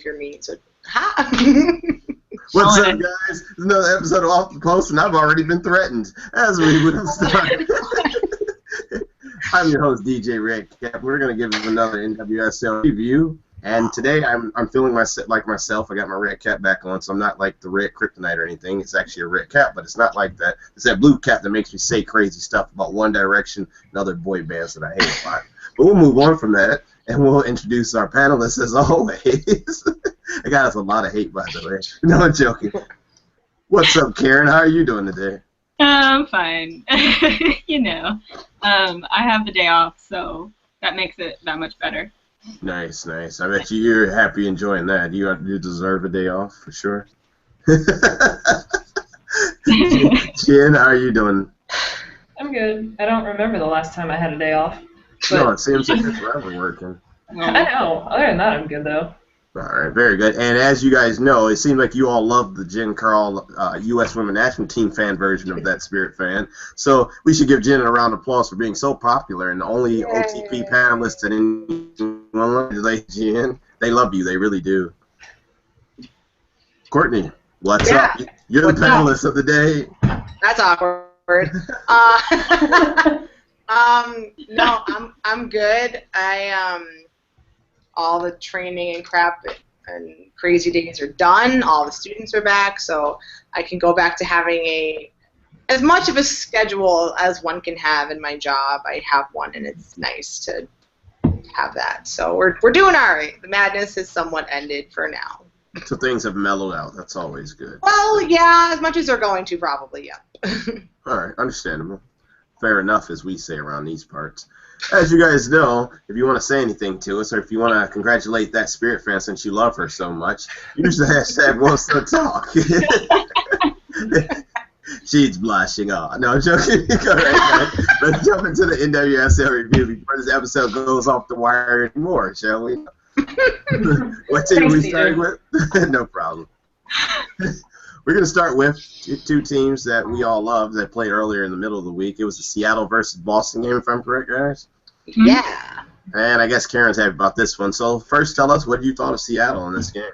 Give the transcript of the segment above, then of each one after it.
you're mean. So, ha! What's up, guys? It's another episode of Off the Post, and I've already been threatened. As we would have started. I'm your host, DJ Redcap. We're going to give another NWSL review. And today I'm feeling like myself. I got my red cap back on, so I'm not like the red kryptonite or anything. It's actually a red cap, but it's not like that. It's that blue cap that makes me say crazy stuff about One Direction and other boy bands that I hate a lot. But we'll move on from that, and we'll introduce our panelists as always. I got us a lot of hate, by the way. No, I'm joking. What's up, Karen? How are you doing today? I'm fine. You know, I have the day off, so that makes it that much better. Nice, nice. I bet you're happy enjoying that. You deserve a day off, for sure. Jen, how are you doing? I'm good. I don't remember the last time I had a day off. No, it seems like it's forever working. I know. Other than that, I'm good, though. All right, very good. And as you guys know, it seems like you all love the Jen Carl U.S. Women National Team fan version of that Spirit fan. So we should give Jen a round of applause for being so popular and the only OTP panelist in England. Jen, they love you. They really do. Courtney, what's up? You're the panelist of the day. That's awkward. No, I'm good. All the training and crap and crazy days are done. All the students are back, so I can go back to having as much of a schedule as one can have in my job. I have one, and it's nice to have that. So we're doing all right. The madness has somewhat ended for now. So things have mellowed out. That's always good. Well, yeah, as much as they're going to, probably, yeah. All right, understandable. Fair enough, as we say around these parts. As you guys know, if you want to say anything to us, or if you want to congratulate that Spirit fan since you love her so much, use the hashtag #Won'tStopTalk. She's blushing. Oh, no, I'm joking. All right, guys. Let's jump into the NWSL review before this episode goes off the wire anymore, shall we? What team are we starting with? No problem. We're going to start with two teams that we all love that played earlier in the middle of the week. It was the Seattle versus Boston game, if I'm correct, guys? Yeah. And I guess Karen's happy about this one. So first, tell us what you thought of Seattle in this game.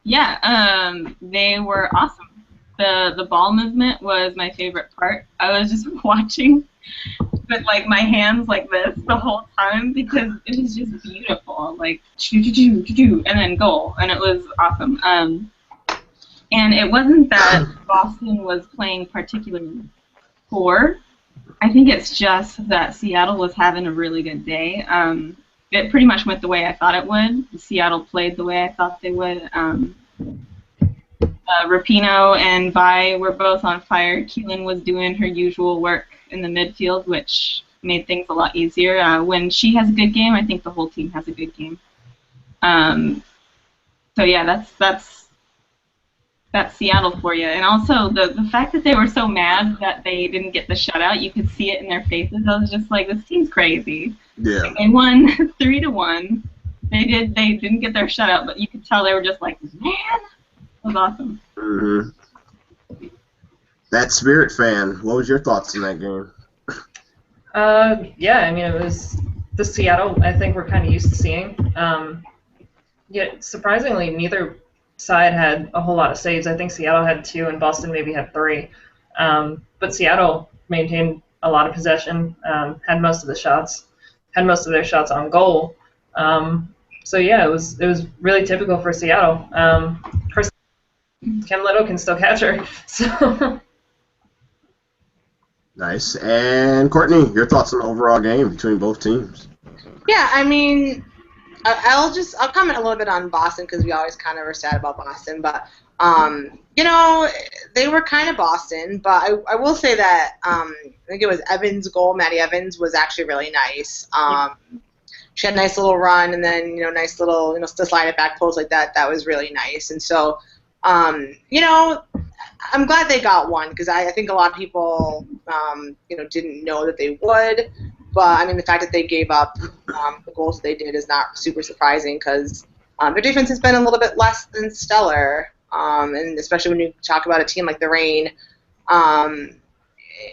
Yeah, they were awesome. The ball movement was my favorite part. I was just watching with like my hands like this the whole time because it was just beautiful. Like and then goal, and it was awesome. And it wasn't that Boston was playing particularly poor. I think it's just that Seattle was having a really good day. It pretty much went the way I thought it would. Seattle played the way I thought they would. Rapinoe and Vi were both on fire. Keelan was doing her usual work in the midfield, which made things a lot easier. When she has a good game, I think the whole team has a good game. So yeah, that's Seattle for you. And also the fact that they were so mad that they didn't get the shutout, you could see it in their faces. I was just like, this team's crazy. Yeah. They won 3-1. They didn't get their shutout, but you could tell they were just like, man, that was awesome. Mm-hmm. That Spirit fan, what was your thoughts in that game? Yeah, I mean, it was the Seattle I think we're kind of used to seeing. Yet, surprisingly, neither side had a whole lot of saves. I think Seattle had 2 and Boston maybe had 3. But Seattle maintained a lot of possession, had most of their shots on goal. So yeah, it was really typical for Seattle. Of course, Kim Little can still catch her. So. Nice. And Courtney, your thoughts on the overall game between both teams? Yeah, I mean, I'll comment a little bit on Boston because we always kind of are sad about Boston, but you know, they were kind of Boston. But I will say that I think it was Evans' goal. Maddie Evans was actually really nice. She had a nice little run, and then nice little to slide it back post like that. That was really nice. And so I'm glad they got one because I think a lot of people didn't know that they would. But I mean, the fact that they gave up the goals that they did is not super surprising because their defense has been a little bit less than stellar, and especially when you talk about a team like the Reign,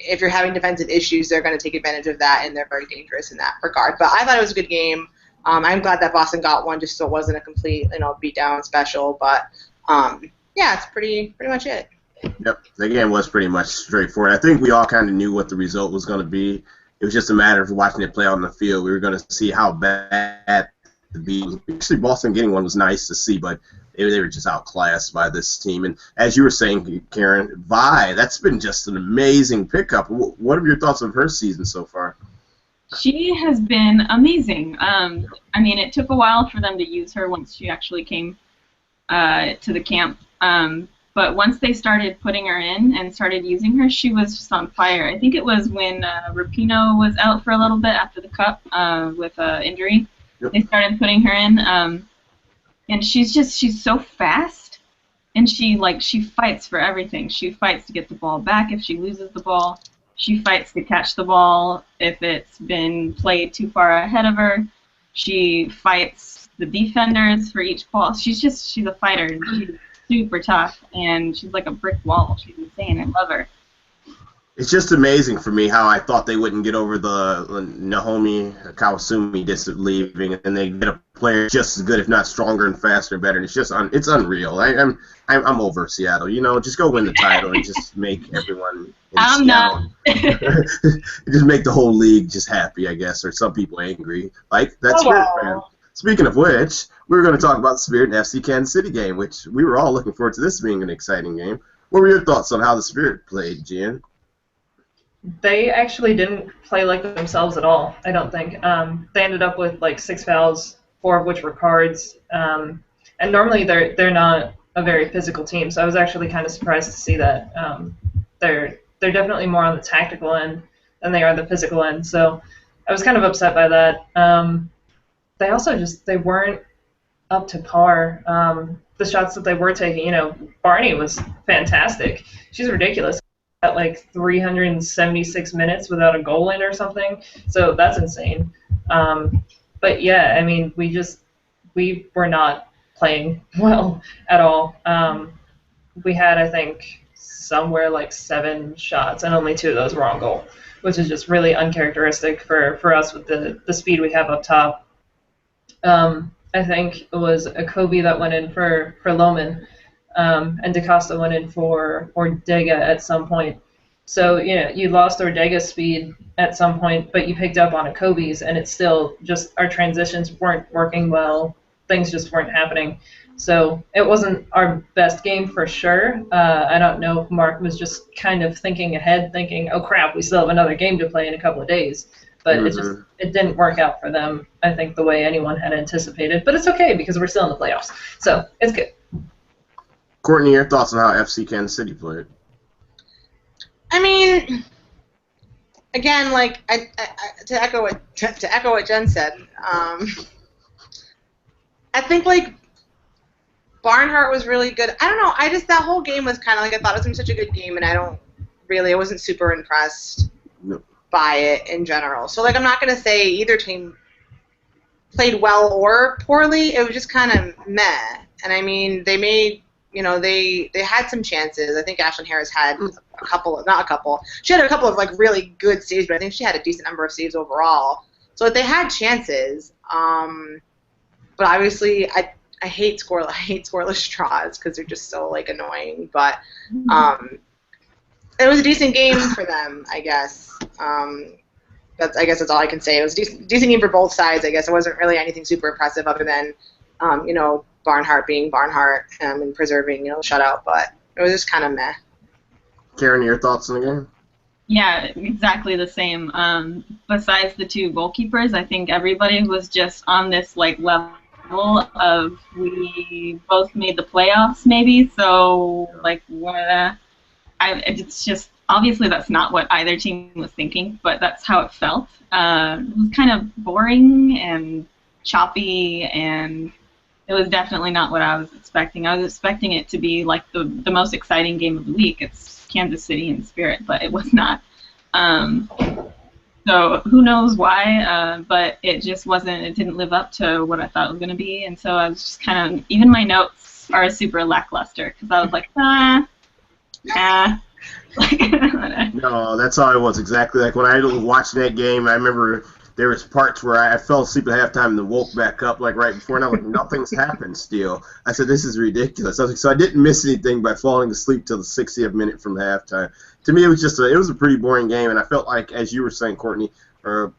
if you're having defensive issues, they're going to take advantage of that, and they're very dangerous in that regard. But I thought it was a good game. I'm glad that Boston got one, just so it wasn't a complete, beatdown special. But yeah, it's pretty much it. Yep, the game was pretty much straightforward. I think we all kind of knew what the result was going to be. It was just a matter of watching it play out on the field. We were going to see how bad the beat. Actually, Boston getting one was nice to see, but they were just outclassed by this team. And as you were saying, Karen, Vi, that's been just an amazing pickup. What are your thoughts of her season so far? She has been amazing. I mean, it took a while for them to use her once she actually came to the camp. But once they started putting her in and started using her, she was just on fire. I think it was when Rapinoe was out for a little bit after the Cup with injury. Yep. They started putting her in, and she's so fast, and she fights for everything. She fights to get the ball back if she loses the ball. She fights to catch the ball if it's been played too far ahead of her. She fights the defenders for each ball. She's a fighter. She's super tough, and she's like a brick wall. She's insane. I love her. It's just amazing for me how I thought they wouldn't get over the Naomi Kawasumi leaving, and they get a player just as good, if not stronger and faster and better. And it's just it's unreal. I'm over Seattle. Just go win the title and just make everyone in Seattle. Just make the whole league just happy, I guess, or some people angry. Like that Spirit fan. Speaking of which, we were going to talk about the Spirit and FC Kansas City game, which we were all looking forward to this being an exciting game. What were your thoughts on how the Spirit played, Jan? They actually didn't play like themselves at all, I don't think. They ended up with like 6 fouls, 4 of which were cards. And normally they're not a very physical team, so I was actually kind of surprised to see that. They're definitely more on the tactical end than they are the physical end, so I was kind of upset by that. They also they weren't up to par. The shots that they were taking, Barney was fantastic. She's ridiculous. At like 376 minutes without a goal in or something, so that's insane. But yeah, I mean, we were not playing well at all. We had, I think, somewhere like 7 shots, and only 2 of those were on goal, which is just really uncharacteristic for us with the speed we have up top. I think it was a Kobe that went in for Lohman. And DaCosta went in for Ortega at some point. So, you lost Ortega's speed at some point, but you picked up on a Kobe's, and it's still just our transitions weren't working well. Things just weren't happening. So it wasn't our best game for sure. I don't know if Mark was just kind of thinking ahead, thinking, oh, crap, we still have another game to play in a couple of days. But it didn't work out for them, I think, the way anyone had anticipated. But it's okay because we're still in the playoffs. So it's good. Courtney, your thoughts on how FC Kansas City played? I mean, again, like to echo what Jen said, I think like Barnhart was really good. I don't know. That whole game was kind of like I thought it was gonna be such a good game, and I wasn't super impressed by it in general. So like I'm not gonna say either team played well or poorly. It was just kind of meh. And I mean, they made. They had some chances. I think Ashlyn Harris had she had a couple of like really good saves, but I think she had a decent number of saves overall. So they had chances. But obviously, I hate scoreless draws because they're just so like annoying. But it was a decent game for them, I guess. That's all I can say. It was a decent game for both sides. I guess it wasn't really anything super impressive other than Barnhart being Barnhart and preserving, shutout, but it was just kind of meh. Karen, your thoughts on the game? Yeah, exactly the same. Besides the 2 goalkeepers, I think everybody was just on this like level of we both made the playoffs, maybe. So like, it's just obviously that's not what either team was thinking, but that's how it felt. It was kind of boring and choppy and. It was definitely not what I was expecting. I was expecting it to be like the most exciting game of the week. It's Kansas City and Spirit, but it was not. So who knows why, but it just wasn't, it didn't live up to what I thought it was going to be. And so I was just kind of, even my notes are super lackluster because I was like, No, that's how it was exactly. Like when I was watching that game, I remember there was parts where I fell asleep at halftime and then woke back up like right before, and I'm like, nothing's happened still. I said, this is ridiculous. I was like, so I didn't miss anything by falling asleep till the 60th minute from halftime. To me, it was a pretty boring game, and I felt like, as you were saying, Courtney, or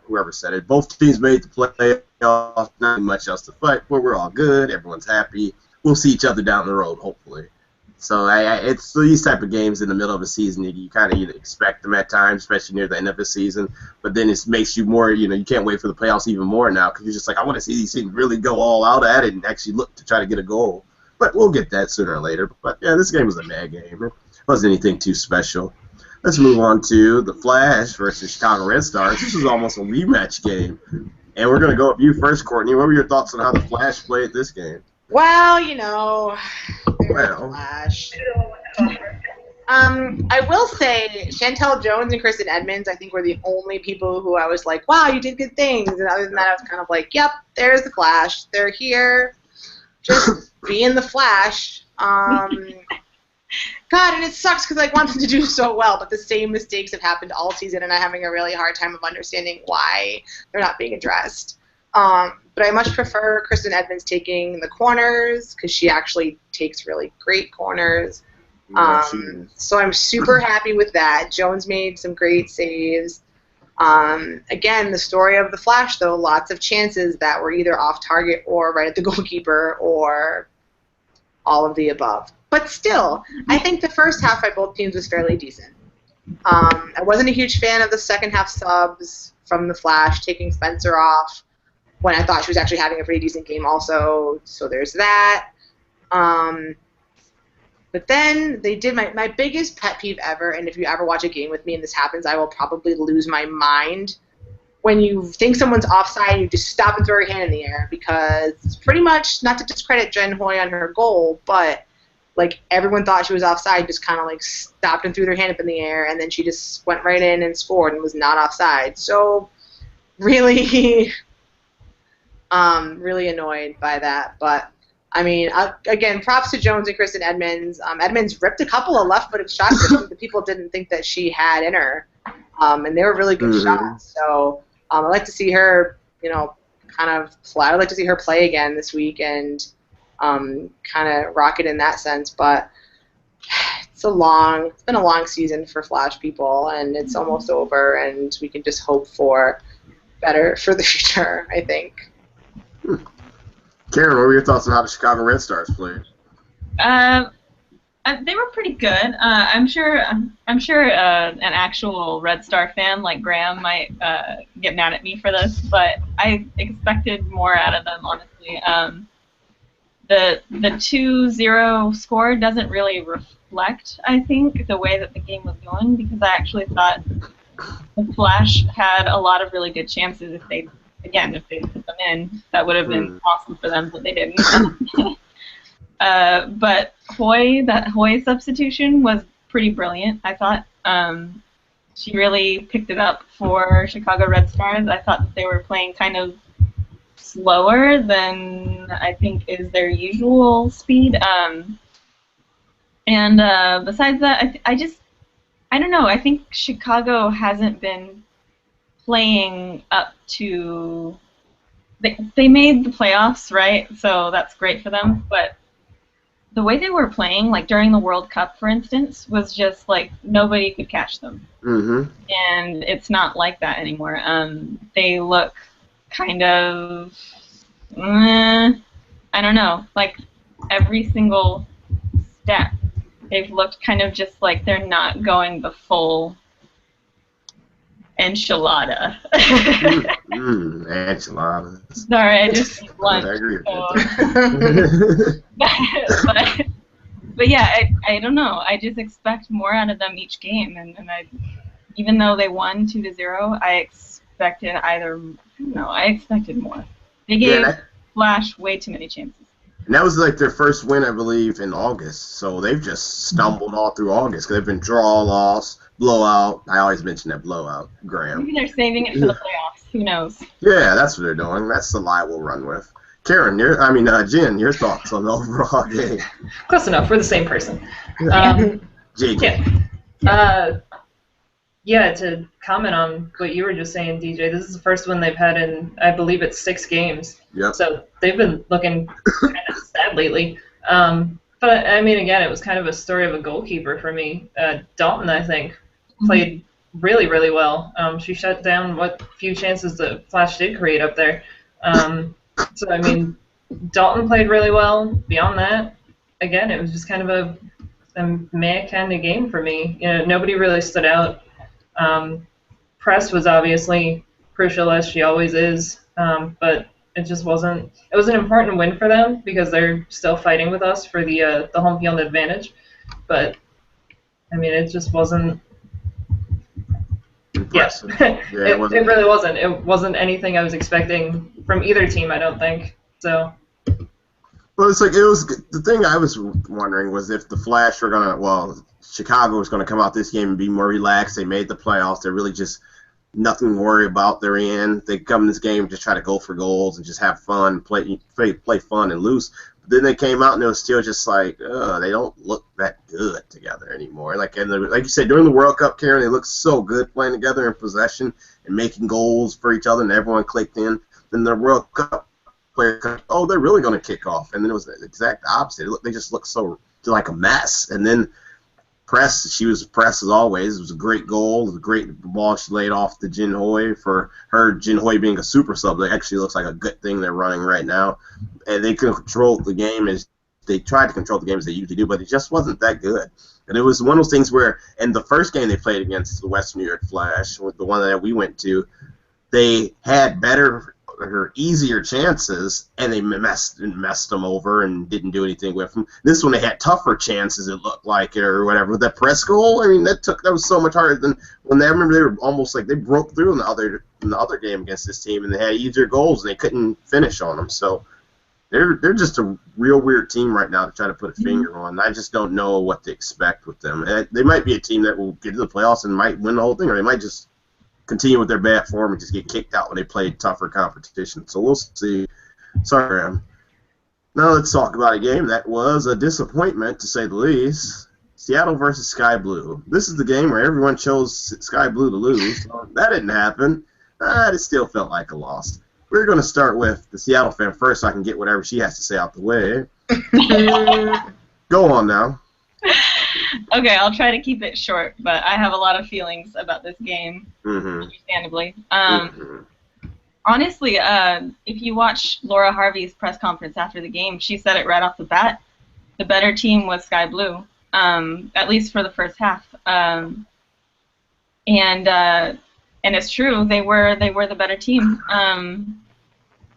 whoever said it, both teams made the playoffs, not much else to fight for. We're all good. Everyone's happy. We'll see each other down the road, hopefully. So it's these type of games in the middle of a season, you kind of expect them at times, especially near the end of the season. But then it makes you more, you can't wait for the playoffs even more now because you're just like, I want to see these teams really go all out at it and actually look to try to get a goal. But we'll get that sooner or later. But, yeah, this game was a bad game. It wasn't anything too special. Let's move on to the Flash versus Chicago Red Stars. This was almost a rematch game. And we're going to go with you first, Courtney. What were your thoughts on how the Flash played this game? Well, Flash. I will say Chantel Jones and Kristen Edmonds, I think, were the only people who I was like, wow, you did good things. And other than that, I was kind of like, yep, there's the Flash. They're here. Just being the Flash. God, and it sucks because I want them to do so well, but the same mistakes have happened all season, and I'm having a really hard time of understanding why they're not being addressed. But I much prefer Kristen Edmonds taking the corners because she actually takes really great corners. So I'm super happy with that. Jones made some great saves. Again, the story of the Flash, though, lots of chances that were either off target or right at the goalkeeper or all of the above. But still, I think the first half by both teams was fairly decent. I wasn't a huge fan of the second half subs from the Flash, taking Spencer off when I thought she was actually having a pretty decent game also, so there's that. But then they did my biggest pet peeve ever, and if you ever watch a game with me and this happens, I will probably lose my mind. When you think someone's offside, you just stop and throw your hand in the air, because it's pretty much, not to discredit Jen Hoy on her goal, but like everyone thought she was offside, just kind of like stopped and threw their hand up in the air, and then she just went right in and scored and was not offside. So really... really annoyed by that, but I mean, again, props to Jones and Kristen Edmonds. Edmonds ripped a couple of left-footed shots that the people didn't think that she had in her, and they were really good shots. So I'd like to see her, kind of play. I'd like to see her play again this week and kind of rock it in that sense. But it's been a long season for Flash people, and it's almost over, and we can just hope for better for the future, I think. Karen, what were your thoughts on how the Chicago Red Stars played? They were pretty good. I'm sure an actual Red Star fan like Graham might get mad at me for this, but I expected more out of them, honestly. The 2-0 score doesn't really reflect, I think, the way that the game was going, because I actually thought the Flash had a lot of really good chances if they put them in. That would have been awesome for them, but they didn't. But that Hoy substitution was pretty brilliant, I thought. She really picked it up for Chicago Red Stars. I thought that they were playing kind of slower than I think is their usual speed. And besides that, I don't know. I think Chicago hasn't been playing up to... They made the playoffs, right? So that's great for them. But the way they were playing, like during the World Cup, for instance, was just like nobody could catch them. Mm-hmm. And it's not like that anymore. They look kind of... I don't know. Like every single step, they've looked kind of just like they're not going the full... enchilada. Enchiladas. Sorry, I just ate lunch. But yeah, I don't know. I just expect more out of them each game, and even though they won 2-0, I expected more. They gave Flash way too many chances. And that was like their first win, I believe, in August. So they've just stumbled all through August. They've been draw, loss, blowout. I always mention that blowout, Graham. Maybe they're saving it for the playoffs. Who knows? Yeah, that's what they're doing. That's the lie we'll run with. Karen, Jen, your thoughts on the overall game? Close enough. We're the same person. JJ. Yeah, to comment on what you were just saying, DJ, this is the first one they've had in, I believe it's 6 games. Yep. So they've been looking kind of sad lately. But, I mean, again, it was kind of a story of a goalkeeper for me. Dalton, I think, played really, really well. She shut down what few chances the Flash did create up there. So, I mean, Dalton played really well. Beyond that, again, it was just kind of a meh kind of game for me. You know, nobody really stood out. Press was obviously crucial, as she always is, but it just wasn't. It was an important win for them because they're still fighting with us for the home field advantage. But I mean, it just wasn't. Impressive. Yeah, Yeah, it really wasn't. It wasn't anything I was expecting from either team, I don't think. So. Well, it's like it was. The thing I was wondering was if the Flash were gonna. Well, Chicago was gonna come out this game and be more relaxed. They made the playoffs. They're really just nothing to worry about. They're in. They come in this game and just try to go for goals and just have fun, play fun and loose. But then they came out and it was still just like, they don't look that good together anymore. Like like you said, during the World Cup, Karen, they looked so good playing together in possession and making goals for each other, and everyone clicked in. Then the World Cup. They're really going to kick off, and then it was the exact opposite. They just looked so like a mess. And then she was press as always. It was a great goal. It was a great ball she laid off to Jin Hoi. For her, Jin Hoi being a super sub, it actually looks like a good thing they're running right now. And they controlled the game as they tried to control the game as they usually do, but it just wasn't that good. And it was one of those things where, in the first game they played against the West New York Flash, with the one that we went to, they had easier chances, and they messed them over and didn't do anything with them. This one they had tougher chances, it looked like, or whatever. That press goal, I mean, that was so much harder than when I remember they were almost like they broke through in the other game against this team, and they had easier goals and they couldn't finish on them. So they're just a real weird team right now to try to put a finger on. I just don't know what to expect with them. They might be a team that will get to the playoffs and might win the whole thing, or they might just continue with their bad form and just get kicked out when they play tougher competition. So we'll see. Sorry, Graham. Now let's talk about a game that was a disappointment, to say the least. Seattle versus Sky Blue. This is the game where everyone chose Sky Blue to lose. So that didn't happen. It still felt like a loss. We're going to start with the Seattle fan first so I can get whatever she has to say out the way. Go on now. Okay, I'll try to keep it short, but I have a lot of feelings about this game, understandably. Honestly, if you watch Laura Harvey's press conference after the game, she said it right off the bat. The better team was Sky Blue, at least for the first half. And it's true, they were the better team.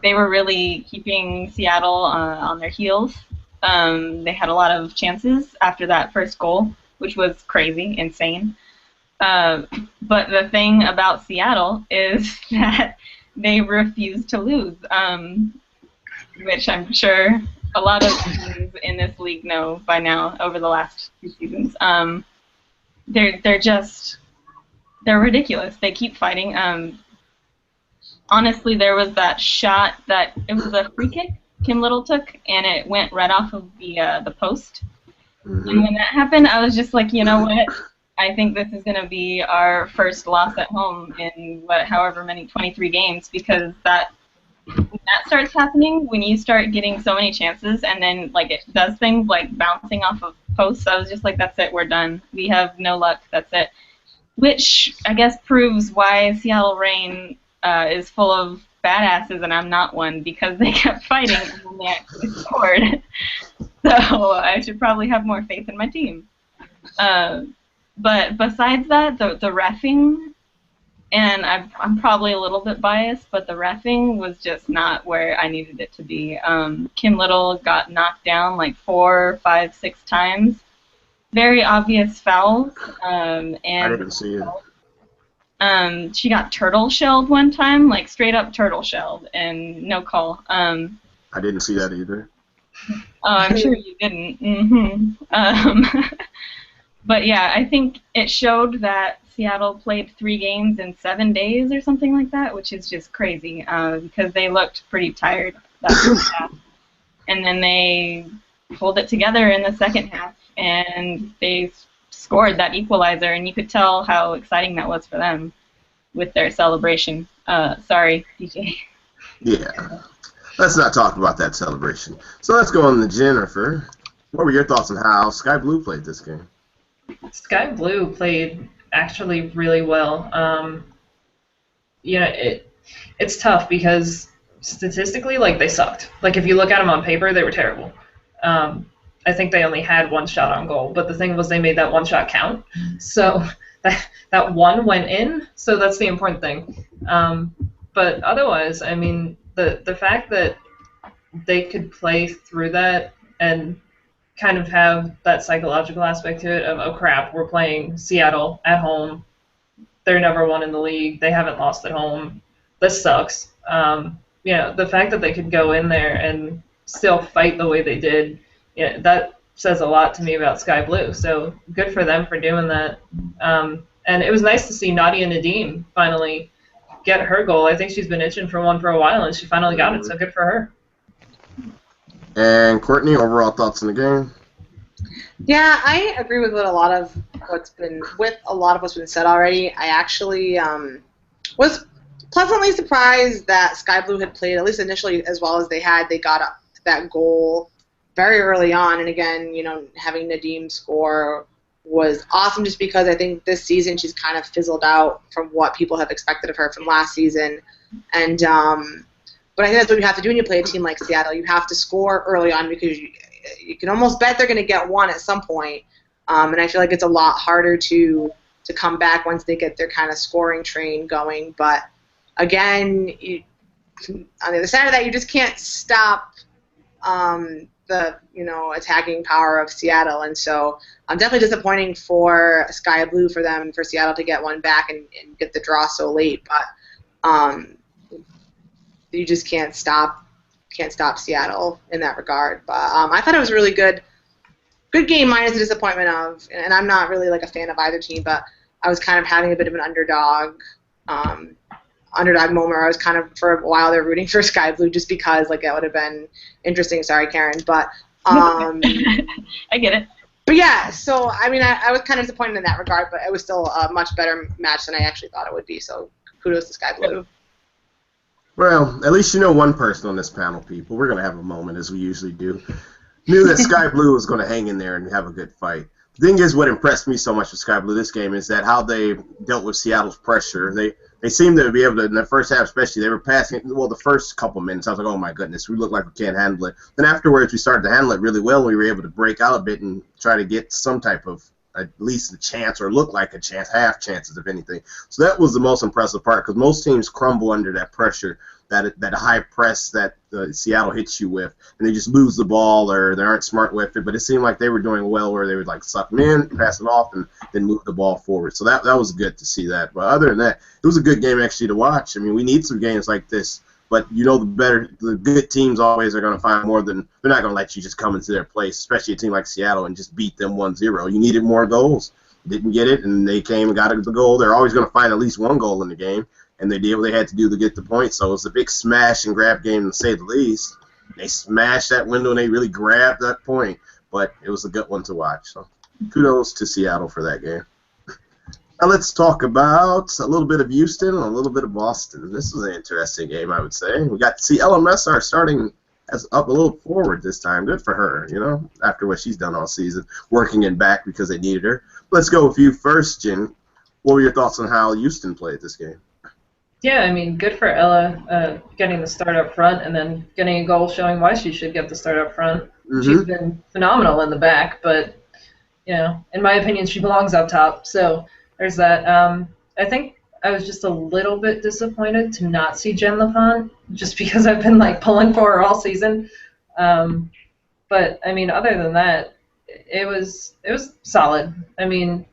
They were really keeping Seattle on their heels. They had a lot of chances after that first goal, which was crazy, insane. But the thing about Seattle is that they refuse to lose, which I'm sure a lot of teams in this league know by now over the last 2 seasons. They're ridiculous. They keep fighting. Honestly, there was that shot that it was a free kick Kim Little took, and it went right off of the post. And when that happened, I was just like, you know what? I think this is going to be our first loss at home in however many 23 games, because when that starts happening, when you start getting so many chances, and then like it does things like bouncing off of posts, I was just like, that's it, we're done. We have no luck. That's it. Which I guess proves why Seattle Reign is full of badasses, and I'm not one, because they kept fighting and then they actually scored. So I should probably have more faith in my team. But besides that, the reffing, and I'm probably a little bit biased, but the reffing was just not where I needed it to be. Kim Little got knocked down like 4, 5, 6 times. Very obvious fouls. And I didn't see it. She got turtle shelled one time, like straight up turtle shelled, and no call. I didn't see that either. Oh, I'm sure you didn't. But yeah, I think it showed that Seattle played 3 games in 7 days or something like that, which is just crazy, because they looked pretty tired that first half. And then they pulled it together in the second half, and they scored that equalizer, and you could tell how exciting that was for them with their celebration. Sorry, DJ. Yeah. Let's not talk about that celebration. So let's go on to Jennifer. What were your thoughts on how Sky Blue played this game? Sky Blue played actually really well. It's tough because statistically, like, they sucked. Like, if you look at them on paper, they were terrible. I think they only had one shot on goal, but the thing was they made that one shot count. So that one went in, so that's the important thing. But otherwise, I mean, the fact that they could play through that and kind of have that psychological aspect to it of, oh crap, we're playing Seattle at home. They're number one in the league. They haven't lost at home. This sucks. The fact that they could go in there and still fight the way they did, that says a lot to me about Sky Blue. So good for them for doing that. And it was nice to see Nadia Nadim finally get her goal. I think she's been itching for one for a while, and she finally got it, so good for her. And Courtney, overall thoughts on the game? Yeah, I agree with a lot of what's been said already. I actually was pleasantly surprised that Sky Blue had played, at least initially, as well as they had. They got up that goal very early on, and again, having Nadim score was awesome just because I think this season she's kind of fizzled out from what people have expected of her from last season. And but I think that's what you have to do when you play a team like Seattle. You have to score early on because you can almost bet they're going to get one at some point. And I feel like it's a lot harder to come back once they get their kind of scoring train going. But again, on the other side of that, you just can't stop the attacking power of Seattle, and so definitely disappointing for Sky Blue for Seattle to get one back and get the draw so late. But you just can't stop Seattle in that regard. But I thought it was a really good game, minus the disappointment of, and I'm not really like a fan of either team, but I was kind of having a bit of an underdog moment where I was kind of, for a while there, rooting for Sky Blue just because, like, that would have been interesting. Sorry, Karen. But I get it. But yeah, so, I mean, I was kind of disappointed in that regard, but it was still a much better match than I actually thought it would be, so kudos to Sky Blue. Well, at least one person on this panel, people. We're going to have a moment, as we usually do. Knew that Sky Blue was going to hang in there and have a good fight. The thing is, what impressed me so much with Sky Blue this game is that how they dealt with Seattle's pressure. They seemed to be able to, in the first half especially, they were passing, well, the first couple minutes, I was like, oh my goodness, we look like we can't handle it. Then afterwards, we started to handle it really well, and we were able to break out a bit and try to get some type of, at least a chance, or look like a chance, half chances, if anything. So that was the most impressive part, because most teams crumble under that pressure, that high press that Seattle hits you with, and they just lose the ball or they aren't smart with it. But it seemed like they were doing well, where they would like suck them in, pass it off, and then move the ball forward. So that was good to see that. But other than that, it was a good game actually to watch. I mean, we need some games like this. But the good teams always are going to find more than, they're not going to let you just come into their place, especially a team like Seattle, and just beat them 1-0. You needed more goals. Didn't get it, and they came and got the goal. They're always going to find at least one goal in the game, and they did what they had to do to get the point. So it was a big smash and grab game, to say the least. They smashed that window, and they really grabbed that point. But it was a good one to watch. So kudos to Seattle for that game. Now let's talk about a little bit of Houston and a little bit of Boston. This was an interesting game, I would say. We got to see LMSR starting as up a little forward this time. Good for her, after what she's done all season, working it back because they needed her. Let's go with you first, Jen. What were your thoughts on how Houston played this game? Yeah, I mean, good for Ella getting the start up front and then getting a goal showing why she should get the start up front. Mm-hmm. She's been phenomenal in the back, but, in my opinion, she belongs up top. So there's that. I think I was just a little bit disappointed to not see Jen LaPont, just because I've been, pulling for her all season. But, I mean, other than that, it was solid. I mean,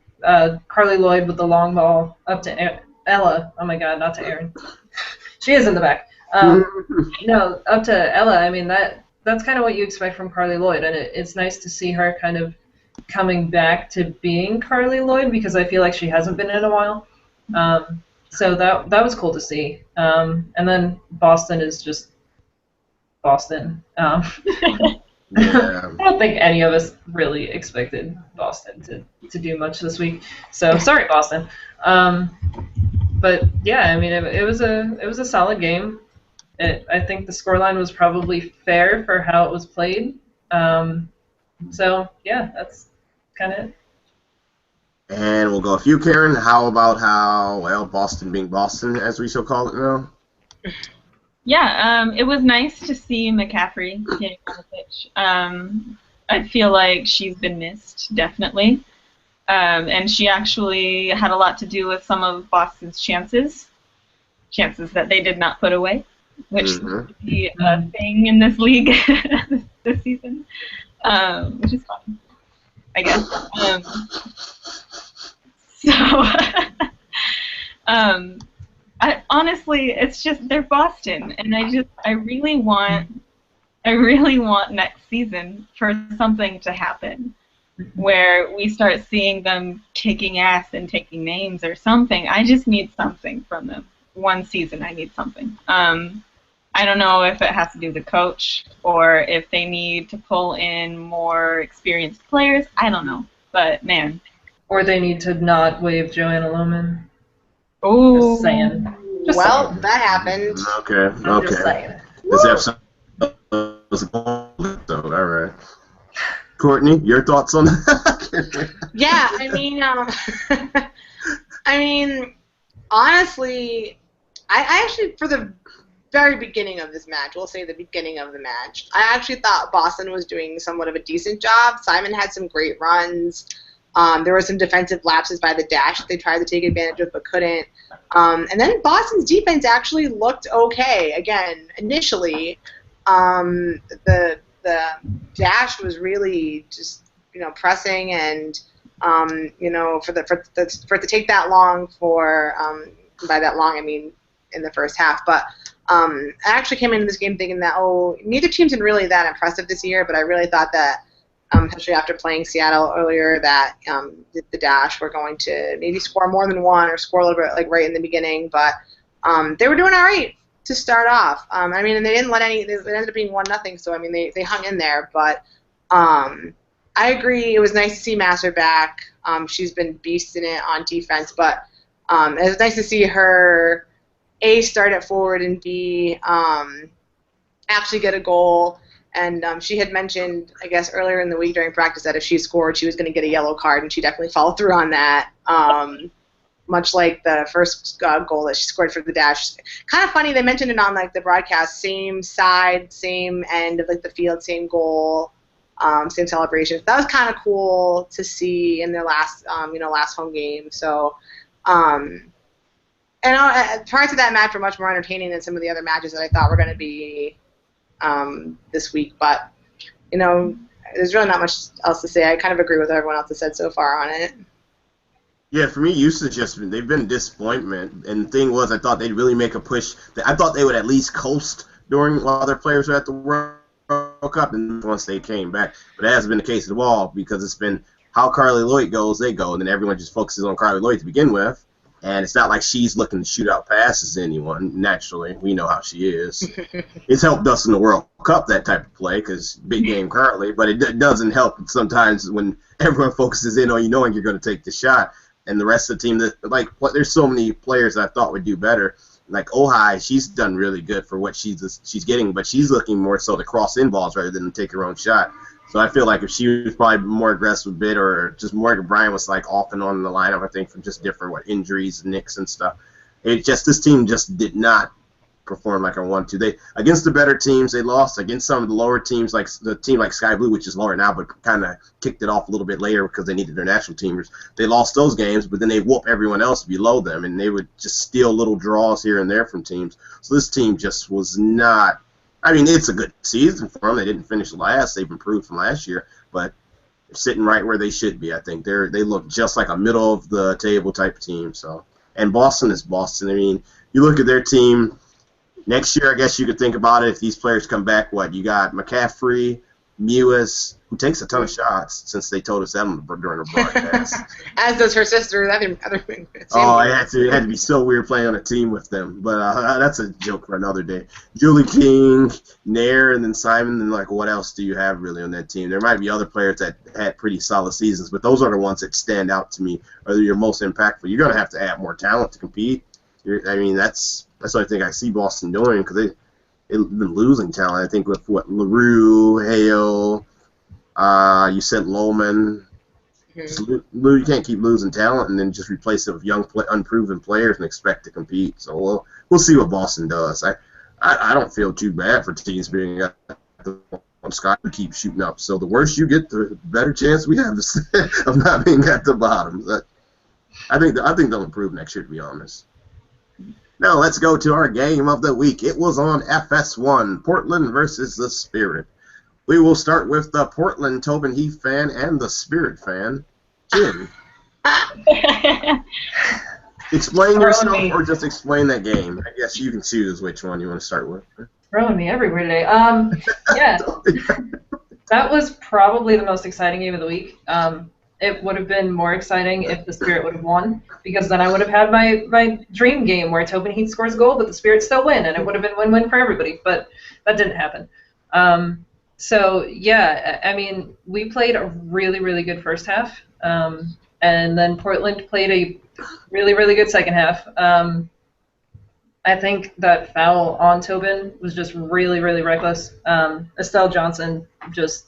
Carly Lloyd with the long ball up to Ella. Oh, my God, not to Erin. She is in the back. No, up to Ella. I mean, that's kind of what you expect from Carly Lloyd, and it's nice to see her kind of coming back to being Carly Lloyd, because I feel like she hasn't been in a while. So that was cool to see. And then Boston is just Boston. Yeah. I don't think any of us really expected Boston to do much this week. So sorry, Boston. But yeah, I mean, it was a solid game. I think the scoreline was probably fair for how it was played. So yeah, that's kind of it. And we'll go with you, Karen. How about Boston being Boston, as we shall call it now? Yeah, it was nice to see McCaffrey getting on the pitch. I feel like she's been missed, definitely. And she actually had a lot to do with some of Boston's chances that they did not put away, which seems to be a thing in this league this season, which is fun, I guess. Honestly, it's just they're Boston, and I really want next season for something to happen where we start seeing them kicking ass and taking names or something. I just need something from them. One season, I need something. I don't know if it has to do with the coach or if they need to pull in more experienced players. I don't know, but man. Or they need to not waive Joanna Lohman. Oh, just saying. That happened. Okay. I'm just saying. This episode was all right. Courtney, your thoughts on that? Yeah, I mean, honestly, I actually, for the very beginning of this match, we'll say the beginning of the match, I actually thought Boston was doing somewhat of a decent job. Simon had some great runs. There were some defensive lapses by the Dash that they tried to take advantage of but couldn't. And then Boston's defense actually looked okay. Again, initially, the Dash was really just pressing and for it to take that long by that long I mean in the first half. But I actually came into this game thinking that neither team's been really that impressive this year, but I really thought that especially after playing Seattle earlier, that the Dash were going to maybe score more than one or score a little bit right in the beginning, but they were doing all right to start off. And they didn't let it ended up being 1-0, so they hung in there. But I agree, it was nice to see Masser back. She's been beasting it on defense, but it was nice to see her A, start at forward, and B, actually get a goal. And she had mentioned, I guess, earlier in the week during practice that if she scored, she was going to get a yellow card, and she definitely followed through on that. Much like the first goal that she scored for the Dash. Kind of funny, they mentioned it on the broadcast, same side, same end of the field, same goal, same celebration. That was kind of cool to see in their last home game. So, prior to that match, were much more entertaining than some of the other matches that I thought were going to be this week. But there's really not much else to say. I kind of agree with what everyone else has said so far on it. Yeah, for me, they've been a disappointment. And the thing was, I thought they'd really make a push. I thought they would at least coast while their players were at the World Cup, and once they came back. But that hasn't been the case at all, because it's been how Carly Lloyd goes, they go, and then everyone just focuses on Carly Lloyd to begin with. And it's not like she's looking to shoot out passes to anyone. Naturally, we know how she is. It's helped us in the World Cup, that type of play, because big game Carly. But it doesn't help sometimes when everyone focuses in on you knowing you're going to take the shot. And the rest of the team, there's so many players that I thought would do better. Like Ohai, she's done really good for what she's getting, but she's looking more so to cross in balls rather than take her own shot. So I feel like if she was probably more aggressive a bit, or just Morgan Bryan was off and on the lineup, I think from just different injuries, nicks and stuff. This team just did not perform like I wanted to. They against the better teams, they lost. Against some of the lower teams, like the team like Sky Blue, which is lower now, but kind of kicked it off a little bit later because they needed their national teamers. They lost those games, but then they whoop everyone else below them, and they would just steal little draws here and there from teams. So this team just was not. It's a good season for them. They didn't finish last. They've improved from last year, but they're sitting right where they should be. I think they look just like a middle of the table type team. So, and Boston is Boston. You look at their team. Next year, I guess you could think about it if these players come back. You got McCaffrey, Mewis, who takes a ton of shots since they told us that during the broadcast. As does her sister. Oh, it had to be so weird playing on a team with them. But that's a joke for another day. Julie King, Nair, and then Simon. And like, what else do you have really on that team? There might be other players that had pretty solid seasons, but those are the ones that stand out to me. Are your most impactful? You're gonna have to add more talent to compete. I mean, that's what I think I see Boston doing because they've been losing talent. I think with LaRue, Hale, you said Lohman. So, you can't keep losing talent and then just replace it with young, unproven players and expect to compete. So we'll see what Boston does. I don't feel too bad for teams being at the Scott to keep shooting up. So the worse you get, the better chance we have of not being at the bottom. I think they'll improve next year, to be honest. Now let's go to our game of the week. It was on FS1, Portland versus the Spirit. We will start with the Portland Tobin Heath fan and the Spirit fan, Jim. Explain yourself or just explain that game. I guess you can choose which one you want to start with. Throwing me everywhere today. Yeah, that was probably the most exciting game of the week. It would have been more exciting if the Spirit would have won, because then I would have had my dream game where Tobin Heath scores a goal, but the Spirit still win, and it would have been win-win for everybody. But that didn't happen. So yeah, I mean, we played a really, really good first half, and then Portland played a really, really good second half. I think that foul on Tobin was just really, really reckless. Estelle Johnson just,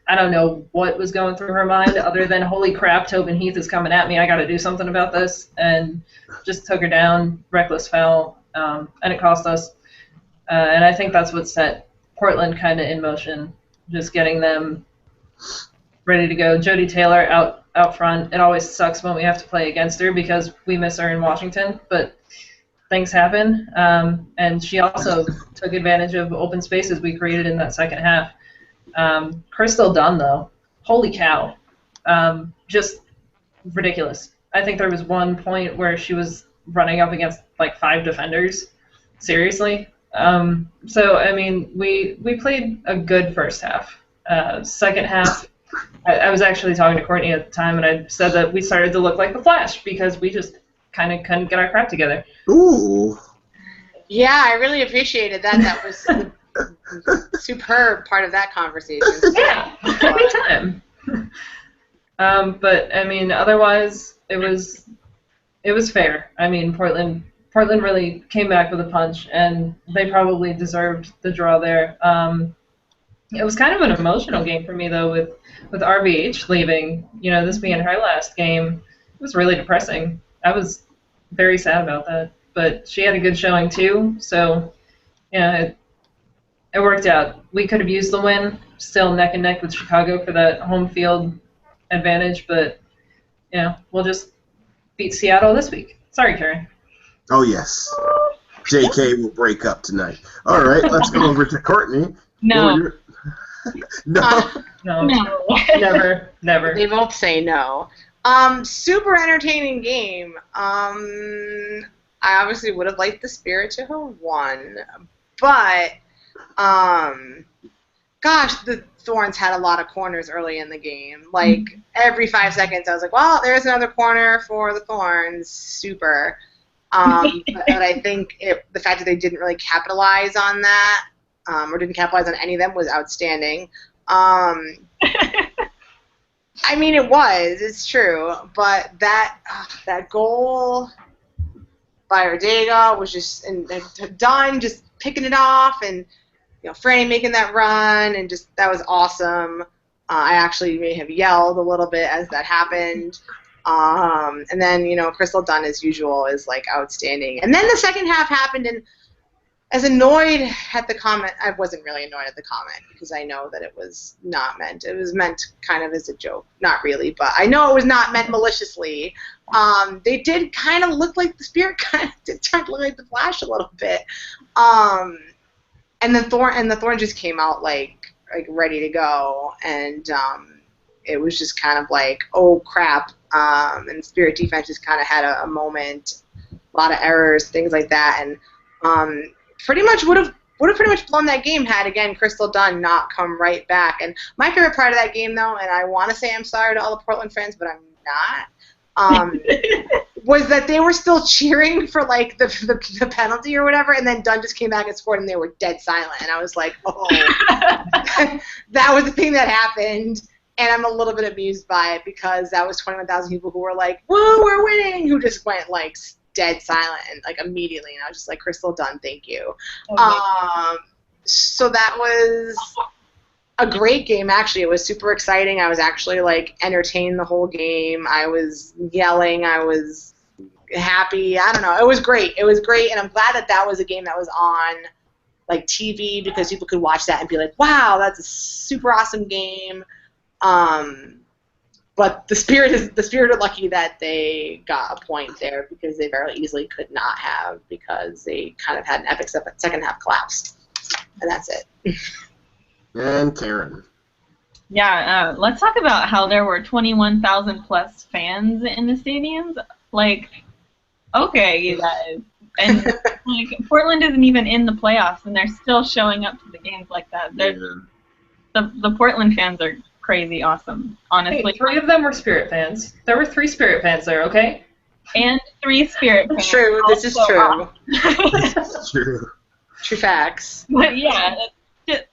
I don't know what was going through her mind other than, holy crap, Tobin Heath is coming at me, I got to do something about this, and just took her down, reckless foul, and it cost us. And I think that's what set Portland kind of in motion, just getting them ready to go. Jodie Taylor out front. It always sucks when we have to play against her because we miss her in Washington, but things happen. And she also took advantage of open spaces we created in that second half. Crystal Dunn, though, holy cow, just ridiculous. I think there was one point where she was running up against like 5 defenders. Seriously. So, I mean, we played a good first half. Second half, I was actually talking to Courtney at the time, and I said that we started to look like the Flash because we just kind of couldn't get our crap together. Ooh. Yeah, I really appreciated that. That was a superb part of that conversation. Yeah, anytime. But, I mean, otherwise, it was fair. I mean, Portland really came back with a punch, and they probably deserved the draw there. It was kind of an emotional game for me, though, with RVH leaving. You know, this being her last game, it was really depressing. I was very sad about that. But she had a good showing, too, so, yeah, it worked out. We could have used the win, still neck and neck with Chicago for that home field advantage, but, you know, we'll just beat Seattle this week. Sorry, Karen. Oh, yes. JK will break up tonight. All right, let's go over to Courtney. No. No. No. Never. They both say no. Super entertaining game. I obviously would have liked the Spirit to have won, but gosh, the Thorns had a lot of corners early in the game. Like every 5 seconds, I was like, well, there's another corner for the Thorns. Super. But I think the fact that they didn't really capitalize on that, or didn't capitalize on any of them, was outstanding. I mean, it's true, but that goal by Ortega was just done, just picking it off, and Franny making that run, and just that was awesome. I actually may have yelled a little bit as that happened. And then, Crystal Dunn, as usual, is, like, outstanding. And then the second half happened, and as annoyed at the comment, I wasn't really annoyed at the comment, because I know that it was not meant. It was meant kind of as a joke. Not really, but I know it was not meant maliciously. They did kind of look like the Spirit kind of did try to look like the Flash a little bit. And the Thorn just came out, like ready to go, and it was just kind of like, oh, crap. And Spirit defense just kind of had a moment, a lot of errors, things like that, and pretty much would have would have pretty much blown that game had, again, Crystal Dunn not come right back. And my favorite part of that game, though, and I want to say I'm sorry to all the Portland fans, but I'm not, was that they were still cheering for, like, the penalty or whatever, and then Dunn just came back and scored, and they were dead silent. And I was like, oh, that was the thing that happened. And I'm a little bit amused by it because that was 21,000 people who were like, woo, we're winning, who just went, like, dead silent and, like, immediately. And I was just like, Crystal Dunn, thank you. So that was a great game, actually. It was super exciting. I was actually, like, entertained the whole game. I was yelling. I was happy. I don't know. It was great. It was great, and I'm glad that that was a game that was on, like, TV because people could watch that and be like, wow, that's a super awesome game. But the Spirit are lucky that they got a point there because they very easily could not have because they kind of had an epic second half collapse. And that's it. And Karen. Yeah, let's talk about how there were 21,000 plus fans in the stadiums. Like, okay, you guys. And like Portland isn't even in the playoffs, and they're still showing up to the games like that. The Portland fans are crazy awesome, honestly. Hey, 3 of them were Spirit fans. There were 3 Spirit fans there, okay? And 3 Spirit fans. True, this is true. This is true. True facts. But yeah,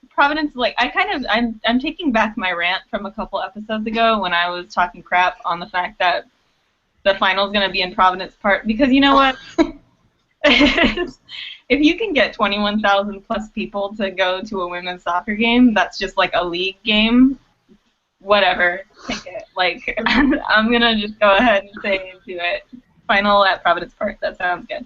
Providence, like, I'm taking back my rant from a couple episodes ago when I was talking crap on the fact that the final's going to be in Providence Park, because you know what? If you can get 21,000 plus people to go to a women's soccer game, that's just like a league game. Whatever, take it. Like, I'm gonna just go ahead and say do it. Final at Providence Park. That sounds good.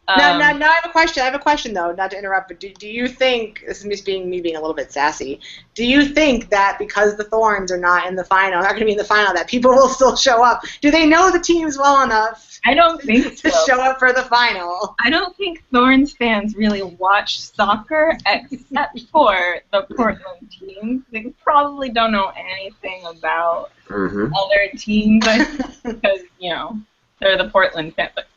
Now I have a question. I have a question though, not to interrupt, but do you think, this is me being a little bit sassy, do you think that because the Thorns are not in the final, not going to be in the final, that people will still show up? Do they know the teams well enough? I don't think to show up for the final. I don't think Thorns fans really watch soccer except for the Portland teams. They probably don't know anything about other teams because, you know, they're the Portland fans. But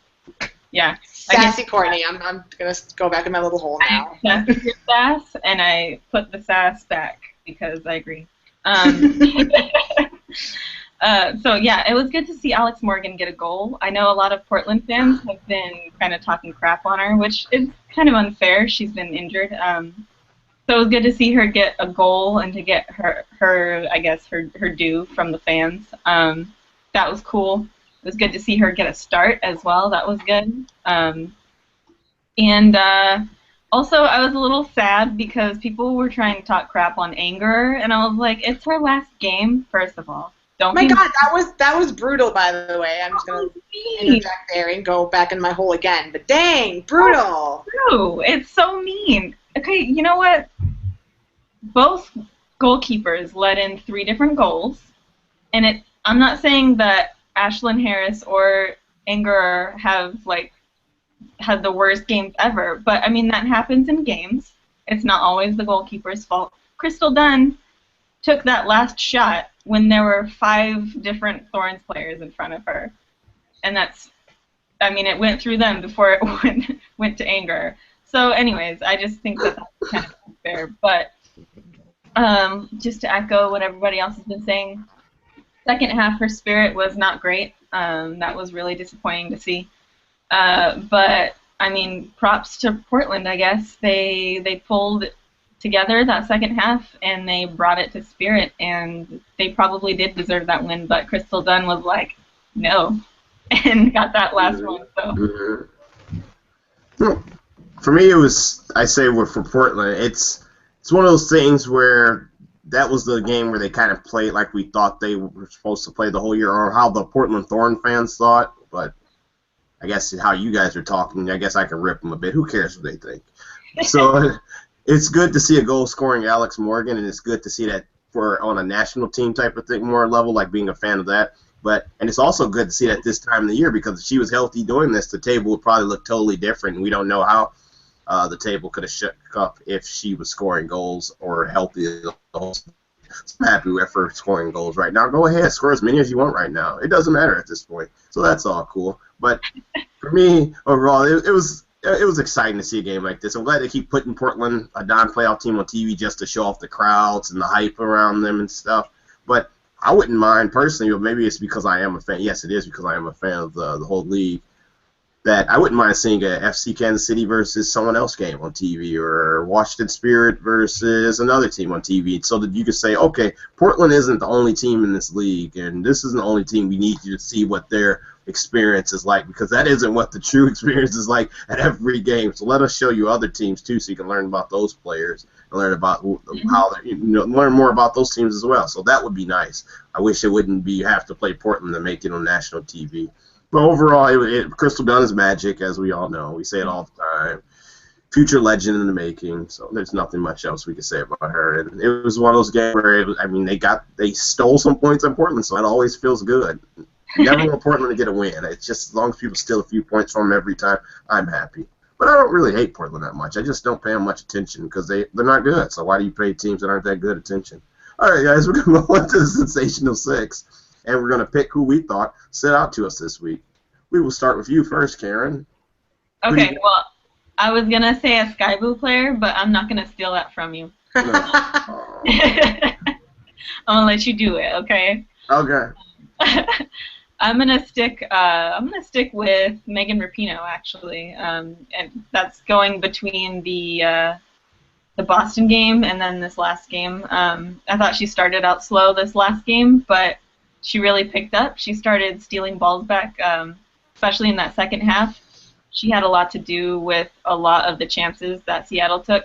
yeah. Sassy Courtney. I'm going to go back in my little hole now. I sassed your sass, and I put the sass back because I agree. So, yeah, it was good to see Alex Morgan get a goal. I know a lot of Portland fans have been kind of talking crap on her, which is kind of unfair. She's been injured. So it was good to see her get a goal and to get her I guess, her due from the fans. That was cool. It was good to see her get a start as well. That was good. Also, I was a little sad because people were trying to talk crap on Anger, and I was like, it's her last game, first of all. Oh my God, that was brutal, by the way. I'm just going to interject there and go back in my hole again. But dang, brutal. Oh, it's so mean. Okay, you know what? Both goalkeepers let in 3 different goals, and I'm not saying that Ashlyn Harris or Anger have, like, had the worst games ever, but, I mean, that happens in games. It's not always the goalkeeper's fault. Crystal Dunn took that last shot when there were 5 different Thorns players in front of her. And it went through them before it went to Anger. So anyways, I just think that that's kind of unfair. But just to echo what everybody else has been saying, second half for Spirit was not great. That was really disappointing to see. But, I mean, props to Portland, I guess. They pulled together that second half, and they brought it to Spirit, and they probably did deserve that win, but Crystal Dunn was like, no, and got that last one. So. For me, it was, I say for Portland, it's one of those things where that was the game where they kind of played like we thought they were supposed to play the whole year, or how the Portland Thorn fans thought, but I guess how you guys are talking, I guess I can rip them a bit. Who cares what they think? So it's good to see a goal-scoring Alex Morgan, and it's good to see that on a national team type of thing, more level, like being a fan of that. And it's also good to see that this time of the year, because if she was healthy doing this, the table would probably look totally different, and we don't know how the table could have shook up if she was scoring goals or healthy goals. I'm happy with her scoring goals right now. Go ahead, score as many as you want right now. It doesn't matter at this point. So that's all cool. But for me, overall, it was it was exciting to see a game like this. I'm glad they keep putting Portland, a non-playoff team, on TV just to show off the crowds and the hype around them and stuff. But I wouldn't mind personally, or maybe it's because I am a fan. Yes, it is because I am a fan of the whole league. That I wouldn't mind seeing a FC Kansas City versus someone else game on TV, or Washington Spirit versus another team on TV, so that you could say, okay, Portland isn't the only team in this league, and this isn't the only team. We need you to see what their experience is like, because that isn't what the true experience is like at every game. So let us show you other teams too, so you can learn about those players and learn about how learn more about those teams as well. So that would be nice. I wish it wouldn't be have to play Portland to make it on national TV. But overall, Crystal Dunn is magic, as we all know. We say it all the time. Future legend in the making. So there's nothing much else we can say about her. And it was one of those games where they stole some points on Portland, so it always feels good. You never want Portland to get a win. It's just as long as people steal a few points from them every time, I'm happy. But I don't really hate Portland that much. I just don't pay them much attention because they're not good. So why do you pay teams that aren't that good attention? All right, guys, we're going to go on to the Sensational Six. And we're going to pick who we thought stood out to us this week. We will start with you first, Karen. Okay, well, I was going to say a Sky Blue player, but I'm not going to steal that from you. No. I'm going to let you do it, okay? Okay. I'm gonna stick with Megan Rapinoe, actually, and that's going between the Boston game and then this last game. I thought she started out slow this last game, but she really picked up. She started stealing balls back, especially in that second half. She had a lot to do with a lot of the chances that Seattle took.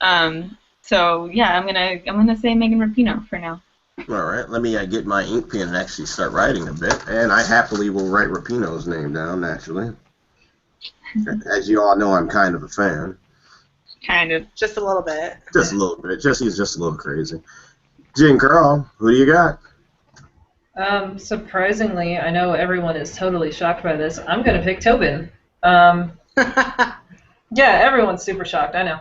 So yeah, I'm gonna say Megan Rapinoe for now. All right, let me get my ink pen and actually start writing a bit, and I happily will write Rapinoe's name down, naturally. As you all know, I'm kind of a fan. Kind of. Just a little bit. Just a little bit. He's just a little crazy. Jen Carl, who do you got? Surprisingly, I know everyone is totally shocked by this. I'm going to pick Tobin. Yeah, everyone's super shocked, I know.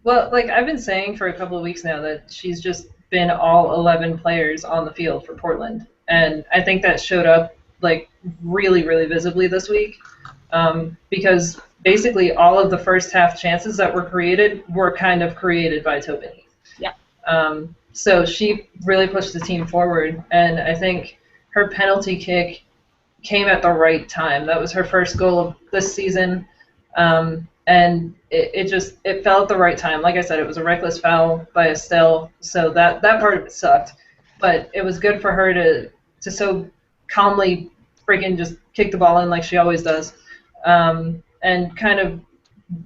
Well, like I've been saying for a couple of weeks now that she's just been all 11 players on the field for Portland. And I think that showed up like really, really visibly this week because basically all of the first half chances that were created were kind of created by Tobin. Yeah. So she really pushed the team forward, and I think her penalty kick came at the right time. That was her first goal of this season, and it fell at the right time. Like I said, it was a reckless foul by Estelle, so that part of it sucked. But it was good for her to so calmly freaking just kick the ball in like she always does, and kind of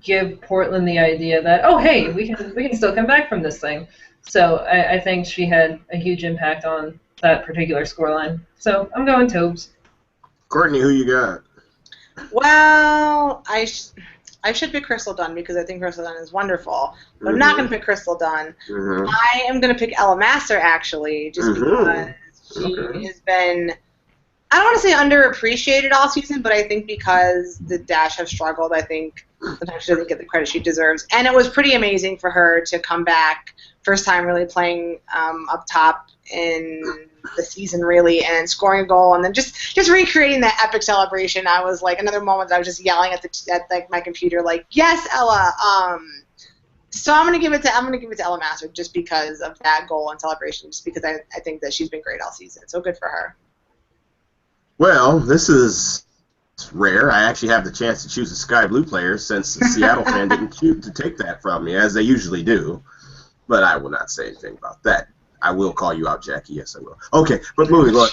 give Portland the idea that, oh, hey, we can still come back from this thing. So I think she had a huge impact on that particular scoreline. So I'm going Tobes. Courtney, who you got? Well, I should pick Crystal Dunn because I think Crystal Dunn is wonderful. But I'm not going to pick Crystal Dunn. Mm-hmm. I am going to pick Ella Masser, actually, just because she has been, I don't want to say underappreciated all season, but I think because the Dash have struggled, I think sometimes she doesn't get the credit she deserves. And it was pretty amazing for her to come back, first time really playing up top in the season, really, and scoring a goal, and then just recreating that epic celebration. I was like, another moment I was just yelling at my computer, like, yes, Ella. So I'm gonna give it to Ella Masser just because of that goal and celebration, just because I think that she's been great all season. So good for her. Well, this is rare. I actually have the chance to choose a Sky Blue player since the Seattle fan didn't choose to take that from me, as they usually do. But I will not say anything about that. I will call you out, Jackie. Yes, I will. Okay, but moving on.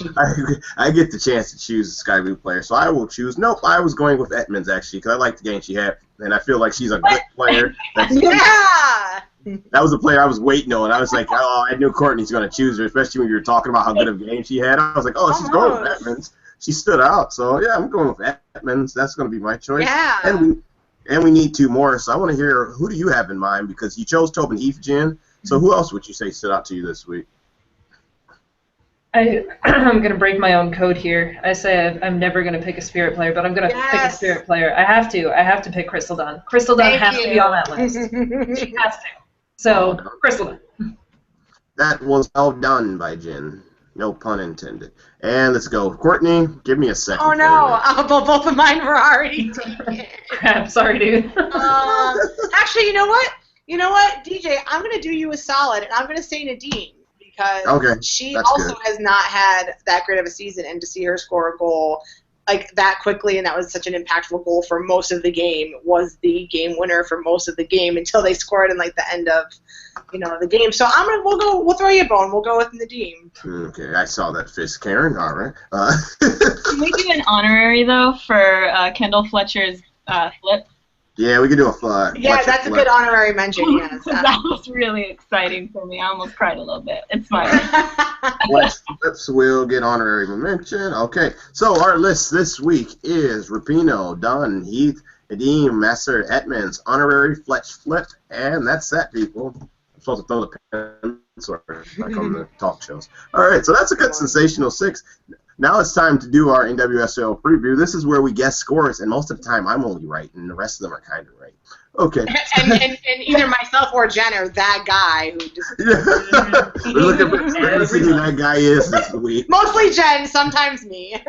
I get the chance to choose a Sky Blue player, so I will choose. Nope, I was going with Edmonds, actually, because I like the game she had, and I feel like she's a good player. Yeah! That was a player I was waiting on. I was like, oh, I knew Courtney's going to choose her, especially when you were talking about how good of a game she had. I was like, oh, she's going with Edmonds. She stood out, so yeah, I'm going with Edmonds. That's going to be my choice. Yeah. And we need two more, so I want to hear, who do you have in mind? Because you chose Tobin Heath, Jen. So who else would you say stood out to you this week? I'm going to break my own code here. I say I'm never going to pick a Spirit player, but I'm going to pick a Spirit player. I have to pick Crystal Dunn. Crystal Dunn has to be on that list. She has to. So, Crystal Dunn. That was well done by Jen. No pun intended. And let's go. Courtney, give me a second. Oh, no. Both of mine were already taken. Crap, sorry, dude. Actually, you know what? DJ, I'm going to do you a solid, and I'm going to say Nadine. Because she also has not had that great of a season, and to see her score a goal like that quickly, and that was such an impactful goal for most of the game, was the game winner for most of the game until they scored in like the end of, the game. So we'll throw you a bone. We'll go with Nadim. Okay, I saw that fist, Karen. All right. Can we do an honorary though for Kendall Fletcher's flip? Yeah, we could do a flip. Yeah, that's a good honorary mention. Yes, that was really exciting for me. I almost cried a little bit. It's fine. Flips will get honorary mention. Okay, so our list this week is Rapinoe, Dunn, Heath, Nadim, Messer, Edmonds, honorary Fletch flip, and that's that, people. I'm supposed to throw the pencil like on the talk shows. All right, so that's a good sensational 6. Now it's time to do our NWSL preview. This is where we guess scores, and most of the time I'm only right, and the rest of them are kind of right. Okay. and either myself or Jen are that guy who just... We're looking to see who that guy is this week. Mostly Jen, sometimes me.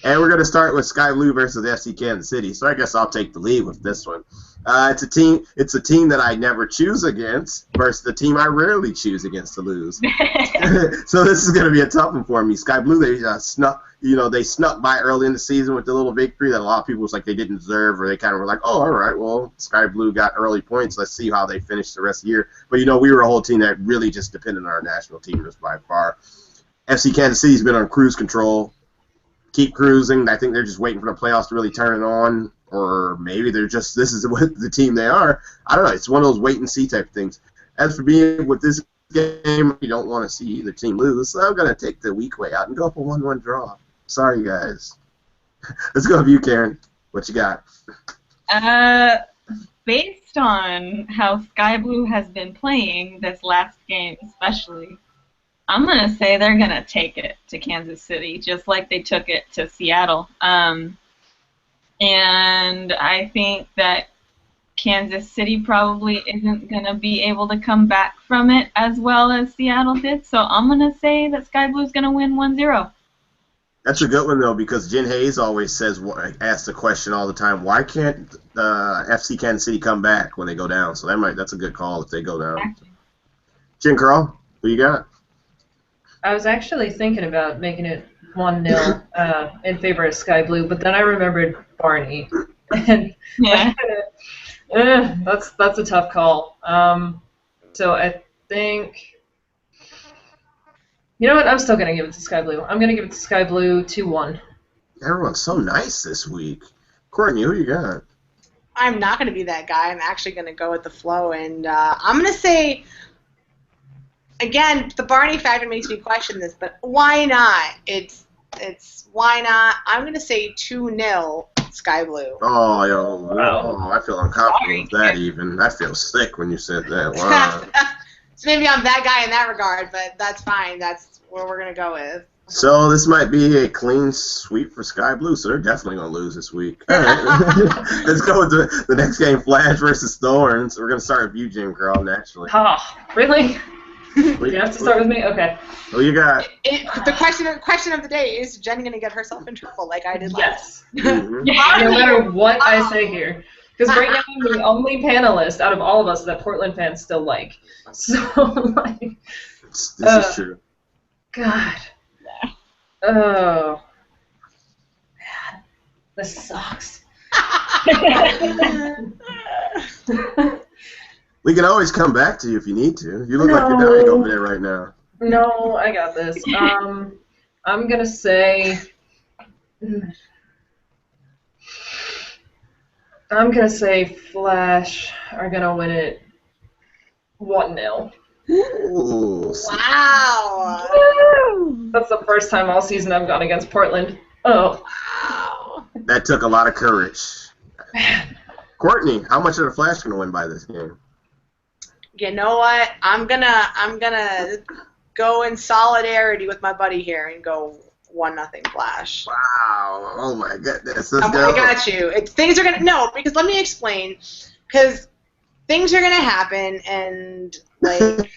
And we're going to start with Sky Blue versus FC Kansas City, so I guess I'll take the lead with this one. It's a team that I never choose against versus the team I rarely choose against to lose. So this is going to be a tough one for me. Sky Blue, they snuck by early in the season with the little victory that a lot of people was like they didn't deserve, or they kind of were like, oh, all right, well, Sky Blue got early points. Let's see how they finish the rest of the year. But we were a whole team that really just depended on our national team just by far. FC Kansas City's been on cruise control. Keep cruising. I think they're just waiting for the playoffs to really turn it on. Or maybe they're just, this is what the team they are. I don't know. It's one of those wait-and-see type things. As for being with this game, you don't want to see either team lose. So I'm going to take the weak way out and go for a 1-1 draw. Sorry, guys. Let's go with you, Karen. What you got? Based on how Sky Blue has been playing this last game especially, I'm going to say they're going to take it to Kansas City, just like they took it to Seattle. And I think that Kansas City probably isn't going to be able to come back from it as well as Seattle did. So I'm going to say that Sky Blue's going to win 1-0. That's a good one, though, because Jen Hayes always asks the question all the time, why can't FC Kansas City come back when they go down? So that's a good call if they go down. Jen Carl, who you got? I was actually thinking about making it 1-0 in favor of Sky Blue, but then I remembered Barney, and yeah, that's a tough call. So I think, you know what? I'm still gonna give it to Sky Blue. I'm gonna give it to Sky Blue 2-1. Everyone's so nice this week. Courtney, who you got? I'm not gonna be that guy. I'm actually gonna go with the flow, and I'm gonna say. Again, the Barney factor makes me question this, but why not? It's why not? I'm going to say 2-0 Sky Blue. I feel uncomfortable with that even. I feel sick when you said that. Wow. So maybe I'm that guy in that regard, but that's fine. That's what we're going to go with. So this might be a clean sweep for Sky Blue, so they're definitely going to lose this week. All right. Let's go with the next game, Flash versus Thorns. We're going to start with you, Jim Carl, naturally. Oh, really? You have to start with me? Okay. Who you got? The question of the day is Jen going to get herself in trouble like I did last? Yes. Mm-hmm. No matter what I say here. Because right now I'm the only panelist out of all of us that Portland fans still like. So, like... This is true. God. Oh. Man. This sucks. We can always come back to you if you need to. You look like you're dying over there right now. No, I got this. I'm going to say... Flash are going to win it 1-0. Ooh. Wow. That's the first time all season I've gone against Portland. Oh. Wow. That took a lot of courage. Courtney, how much are the Flash going to win by this game? You know what? I'm gonna go in solidarity with my buddy here and go 1-0 Flash. Wow! Oh my goodness! I got you. Things are gonna because let me explain. Because things are gonna happen and like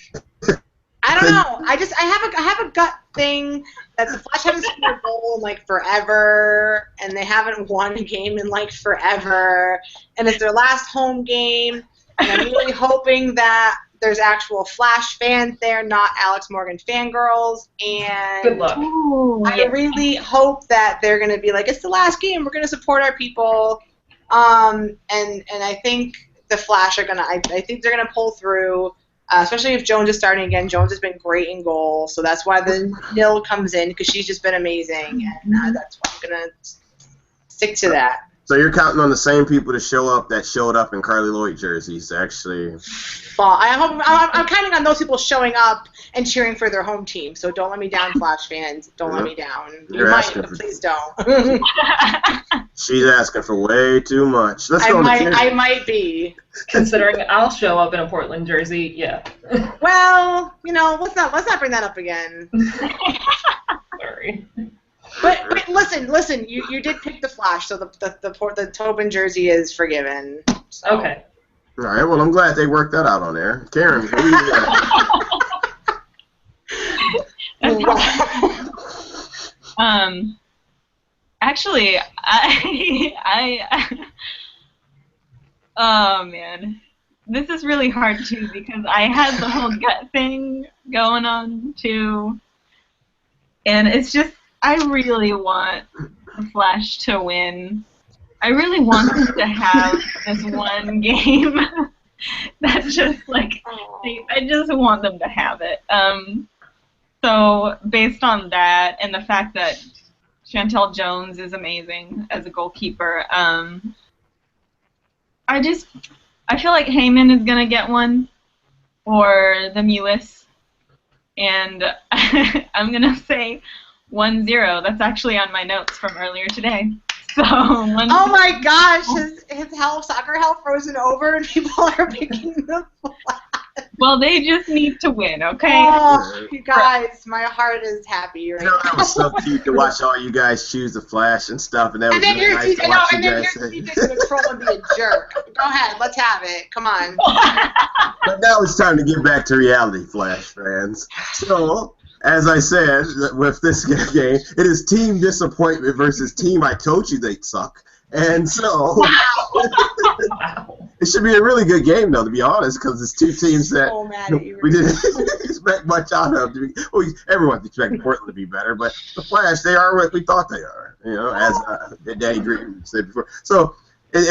I don't know. I have a gut thing that the Flash haven't scored a goal in like forever, and they haven't won a game in like forever, and it's their last home game, and I'm really hoping that there's actual Flash fans there, not Alex Morgan fangirls, and Good luck. I really hope that they're going to be like, it's the last game, we're going to support our people, and I think the Flash are going to, I think they're going to pull through, especially if Jones is starting again. Jones has been great in goal, so that's why the nil comes in, because she's just been amazing, and that's why I'm going to stick to that. So you're counting on the same people to show up that showed up in Carly Lloyd jerseys, actually. Well, I'm counting on those people showing up and cheering for their home team. So don't let me down, Flash fans. Don't let me down. You might, but please don't. She's asking for way too much. Let's go. I might be. Considering I'll show up in a Portland jersey, yeah. Well, let's not bring that up again. Sorry. But listen, you did pick the Flash, so the Tobin jersey is forgiven. So. Okay. All right. Well, I'm glad they worked that out on there. Karen, what do you got? Actually, oh man, this is really hard too because I had the whole gut thing going on too, and it's just. I really want the Flash to win. I really want them to have this one game that's just like, I just want them to have it. So based on that and the fact that Chantel Jones is amazing as a goalkeeper, I feel like Heyman is going to get one, or the Mewis, and I'm going to say 1-0. That's actually on my notes from earlier today. So. Oh my gosh! His soccer hell frozen over, and people are picking the Flash. Well, they just need to win, okay? Oh, you guys, my heart is happy right now. That was so cute to watch all you guys choose the Flash and stuff, and that was really nice to watch you guys say. And then you're to troll and be a jerk. Go ahead, let's have it. Come on. But now it's time to get back to reality, Flash fans. So. As I said, with this game, it is team disappointment versus team I told you they'd suck. And so, it should be a really good game, though, to be honest, because it's two teams that we didn't expect much out of. Well, everyone expected Portland to be better, but the Flash, they are what we thought they are, as Danny Green said before. So,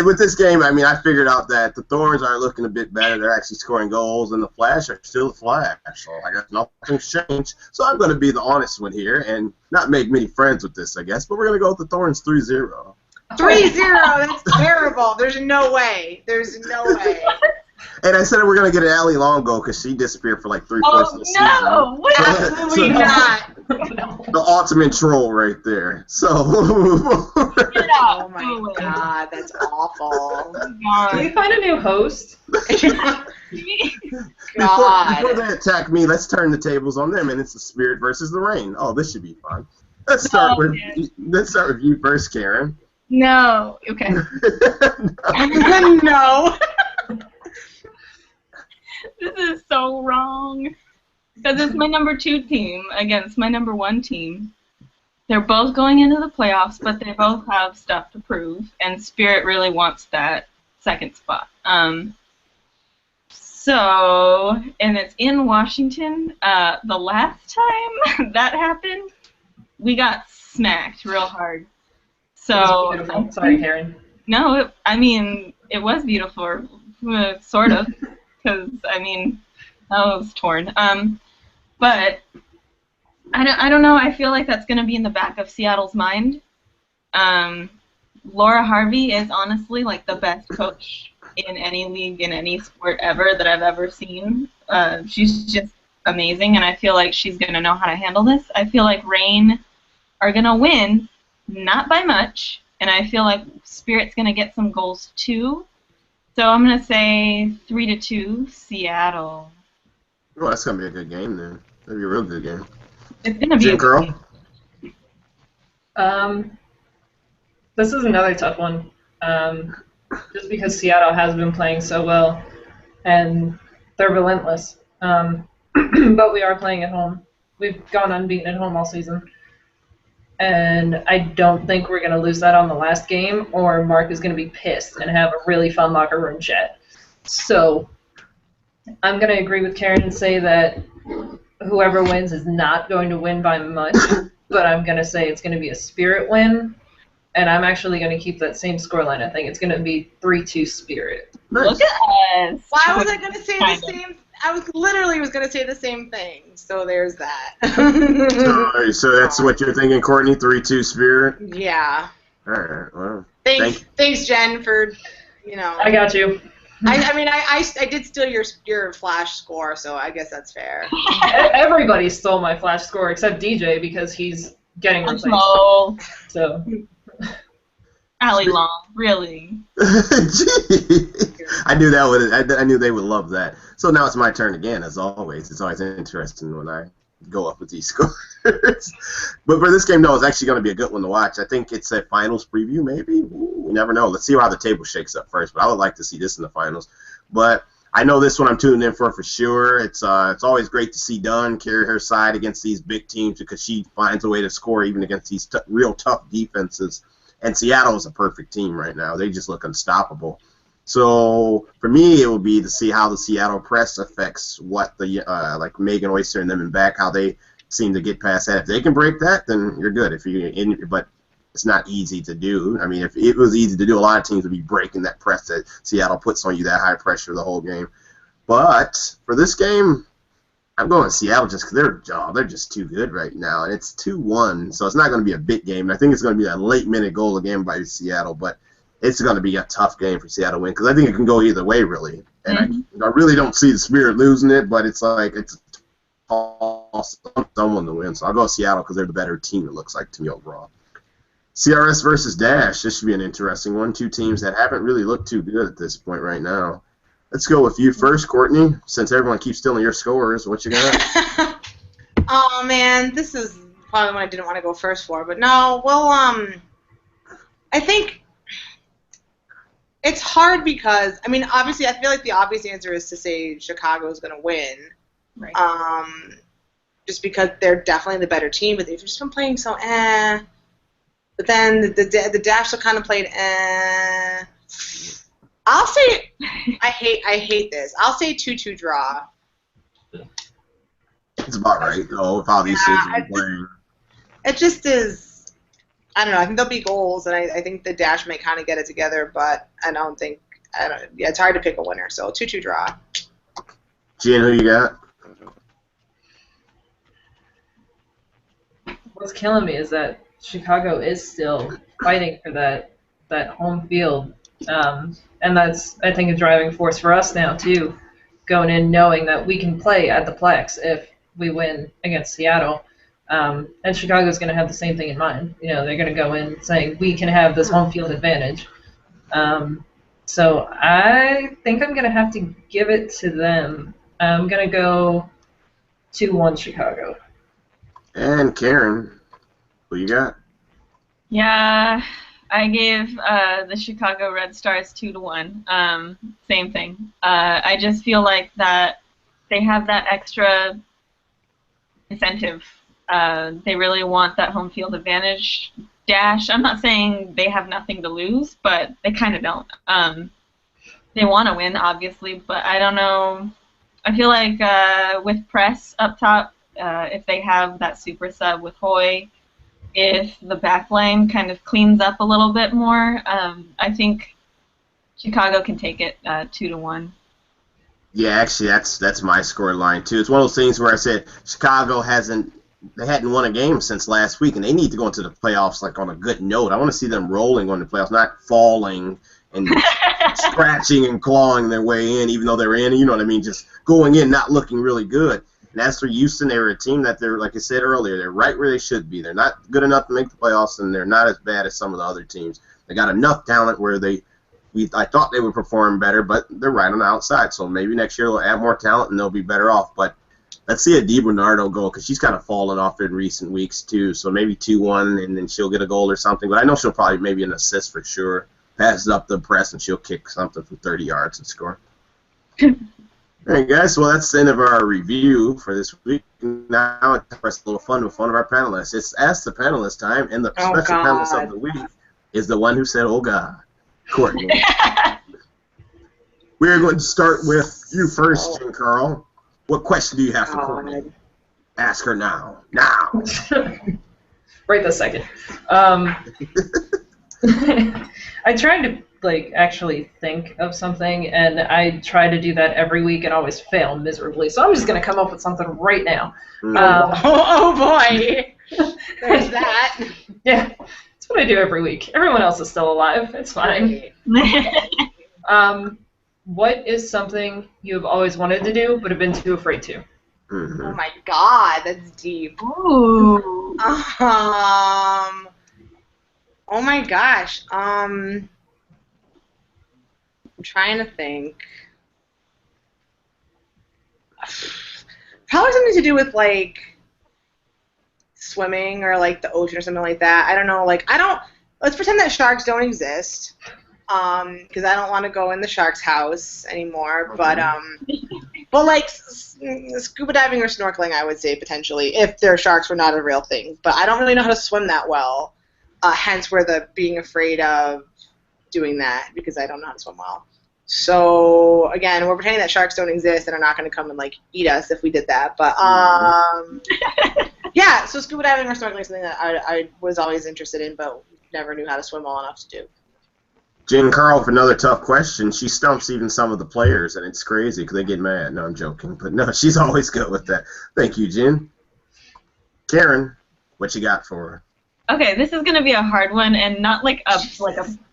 with this game, I mean, I figured out that the Thorns are looking a bit better. They're actually scoring goals, and the Flash are still the Flash. So I guess nothing's changed. So I'm going to be the honest one here and not make many friends with this, I guess. But we're going to go with the Thorns 3-0. 3-0? That's terrible. There's no way. There's no way. And I said we're going to get an Allie Long goal because she disappeared for like 3 points of the season. No! Absolutely not. The ultimate troll right there. So. Oh my God, that's awful. Can we find a new host? Before they attack me, let's turn the tables on them, and it's the Spirit versus the Rain. Oh, this should be fun. Let's start with you first, Karen. No. Okay. No. This is so wrong. Because it's my number 2 team against my number 1 team. They're both going into the playoffs, but they both have stuff to prove, and Spirit really wants that second spot. So, and it's in Washington. The last time that happened, we got smacked real hard. So, sorry, Karen. No, it was beautiful, sort of, because I was torn. But I don't know. I feel like that's going to be in the back of Seattle's mind. Laura Harvey is honestly like the best coach in any league, in any sport ever that I've ever seen. She's just amazing, and I feel like she's going to know how to handle this. I feel like Reign are going to win, not by much, and I feel like Spirit's going to get some goals too. So I'm going to say 3-2 Seattle. Well, that's going to be a good game then. That'll be a real good game. It's going to be Jim Curl? This is another tough one. Just because Seattle has been playing so well, and they're relentless. But we are playing at home. We've gone unbeaten at home all season. And I don't think we're going to lose that on the last game, or Mark is going to be pissed and have a really fun locker room chat. So I'm going to agree with Karen and say that whoever wins is not going to win by much, but I'm going to say it's going to be a Spirit win, and I'm actually going to keep that same scoreline. I think it's going to be 3-2 Spirit. Nice. Look at us. Why was I going to say the same? I was going to say the same thing. So there's that. So that's what you're thinking, Courtney? 3-2 Spirit. Yeah. All right. Well. Thanks, Jen, for I got you. I mean, I did steal your flash score, so I guess that's fair. Everybody stole my flash score except DJ because he's getting replaced. So. Allie Long, really? I knew that would. I knew they would love that. So now it's my turn again, as always. It's always interesting when I go up with these scores. But for this game, no, it's actually going to be a good one to watch. I think it's a finals preview, maybe. Ooh, you never know. Let's see how the table shakes up first. But I would like to see this in the finals. But I know this one I'm tuning in for sure. It's always great to see Dunn carry her side against these big teams because she finds a way to score even against these real tough defenses. And Seattle is a perfect team right now. They just look unstoppable. So for me, it will be to see how the Seattle press affects what the like Megan Oyster and them in back, how they seem to get past that. If they can break that, then you're good. But it's not easy to do. I mean, if it was easy to do, a lot of teams would be breaking that press that Seattle puts on you, that high pressure the whole game. But for this game, I'm going with Seattle just because they're just too good right now, and it's 2-1, so it's not going to be a big game. I think it's going to be a late-minute goal again by Seattle, but it's going to be a tough game for Seattle to win because I think it can go either way, really. And I really don't see the Spirit losing it, but it's like it's someone to win. So I'll go with Seattle because they're the better team, it looks like to me overall. CRS versus Dash. This should be an interesting one. Two teams that haven't really looked too good at this point right now. Let's go with you first, Courtney. Since everyone keeps stealing your scores, what you got? Oh man, this is probably one I didn't want to go first for, but no. Well, I think it's hard because obviously, I feel like the obvious answer is to say Chicago is going to win, Right. just because they're definitely the better team, but they've just been playing so eh. But then the Dash have kind of played eh. I'll say I hate this. I'll say 2-2 draw. It's about right, though, with how these teams are playing. It just is. I don't know. I think there'll be goals, and I think the Dash may kind of get it together, but I don't think. Yeah, it's hard to pick a winner. So 2-2 draw. Jen, who you got? What's killing me is that Chicago is still fighting for that home field. And that's, I think, a driving force for us now, too, going in knowing that we can play at the Plex if we win against Seattle. And Chicago's going to have the same thing in mind. They're going to go in saying we can have this home field advantage. So I think I'm going to have to give it to them. I'm going to go 2-1 Chicago. And Karen, who you got? Yeah, I gave the Chicago Red Stars 2-1. Same thing. I just feel like that they have that extra incentive. They really want that home field advantage. Dash, I'm not saying they have nothing to lose, but they kind of don't. They want to win, obviously, but I don't know. I feel like with press up top, if they have that super sub with Hoy, if the back line kind of cleans up a little bit more, I think Chicago can take it 2-1. Yeah, actually, that's my score line too. It's one of those things where I said Chicago hadn't won a game since last week, and they need to go into the playoffs like on a good note. I want to see them rolling on the playoffs, not falling and scratching and clawing their way in, even though they're in. You know what I mean? Just going in, not looking really good. And as for Houston, they were a team that they're, like I said earlier, they're right where they should be. They're not good enough to make the playoffs, and they're not as bad as some of the other teams. They got enough talent where I thought they would perform better, but they're right on the outside. So maybe next year they'll add more talent and they'll be better off. But let's see a DiBernardo go because she's kind of fallen off in recent weeks too. So maybe 2-1 and then she'll get a goal or something. But I know she'll probably maybe an assist for sure. Passes up the press and she'll kick something from 30 yards and score. All right, guys. Well, that's the end of our review for this week. Now it's a little fun with one of our panelists. It's Ask the Panelist time, and the special panelist of the week is the one who said, "Oh God," Courtney. We're going to start with you first, Jen Carl. What question do you have for Courtney? Ask her now. Now. Right this second. I tried to actually think of something, and I try to do that every week and always fail miserably. So I'm just going to come up with something right now. Oh boy, there's that. Yeah, that's what I do every week. Everyone else is still alive. It's fine. What is something you have always wanted to do but have been too afraid to? Mm-hmm. Oh my God, that's deep. Ooh. Oh my gosh. I'm trying to think. Probably something to do with swimming or the ocean or something like that. I don't know. Let's pretend that sharks don't exist. Because I don't want to go in the shark's house anymore. Okay. But scuba diving or snorkeling, I would say potentially, if their sharks were not a real thing. But I don't really know how to swim that well. Hence where the being afraid of doing that, because I don't know how to swim well. So again, we're pretending that sharks don't exist and are not going to come and eat us if we did that. But yeah, so scuba diving or snorkeling is something that I was always interested in, but never knew how to swim well enough to do. Jen Carl, with another tough question. She stumps even some of the players, and it's crazy because they get mad. No, I'm joking. But no, she's always good with that. Thank you, Jen. Karen, what you got for her? Okay, this is gonna be a hard one, and not a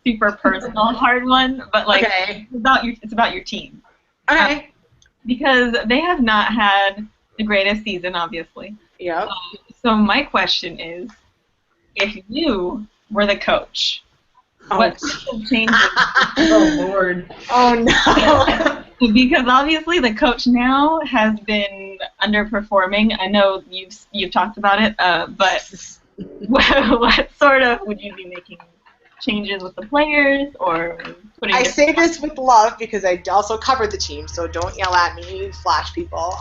super personal hard one, but okay. it's about your team. Okay. Because they have not had the greatest season, obviously. Yep. So my question is, if you were the coach, what changes? Oh Lord. Oh no. Because obviously the coach now has been underperforming. I know you've talked about it, but what sort of would you be making changes with the players or putting? I say this with love because I also covered the team, so don't yell at me, Flash people.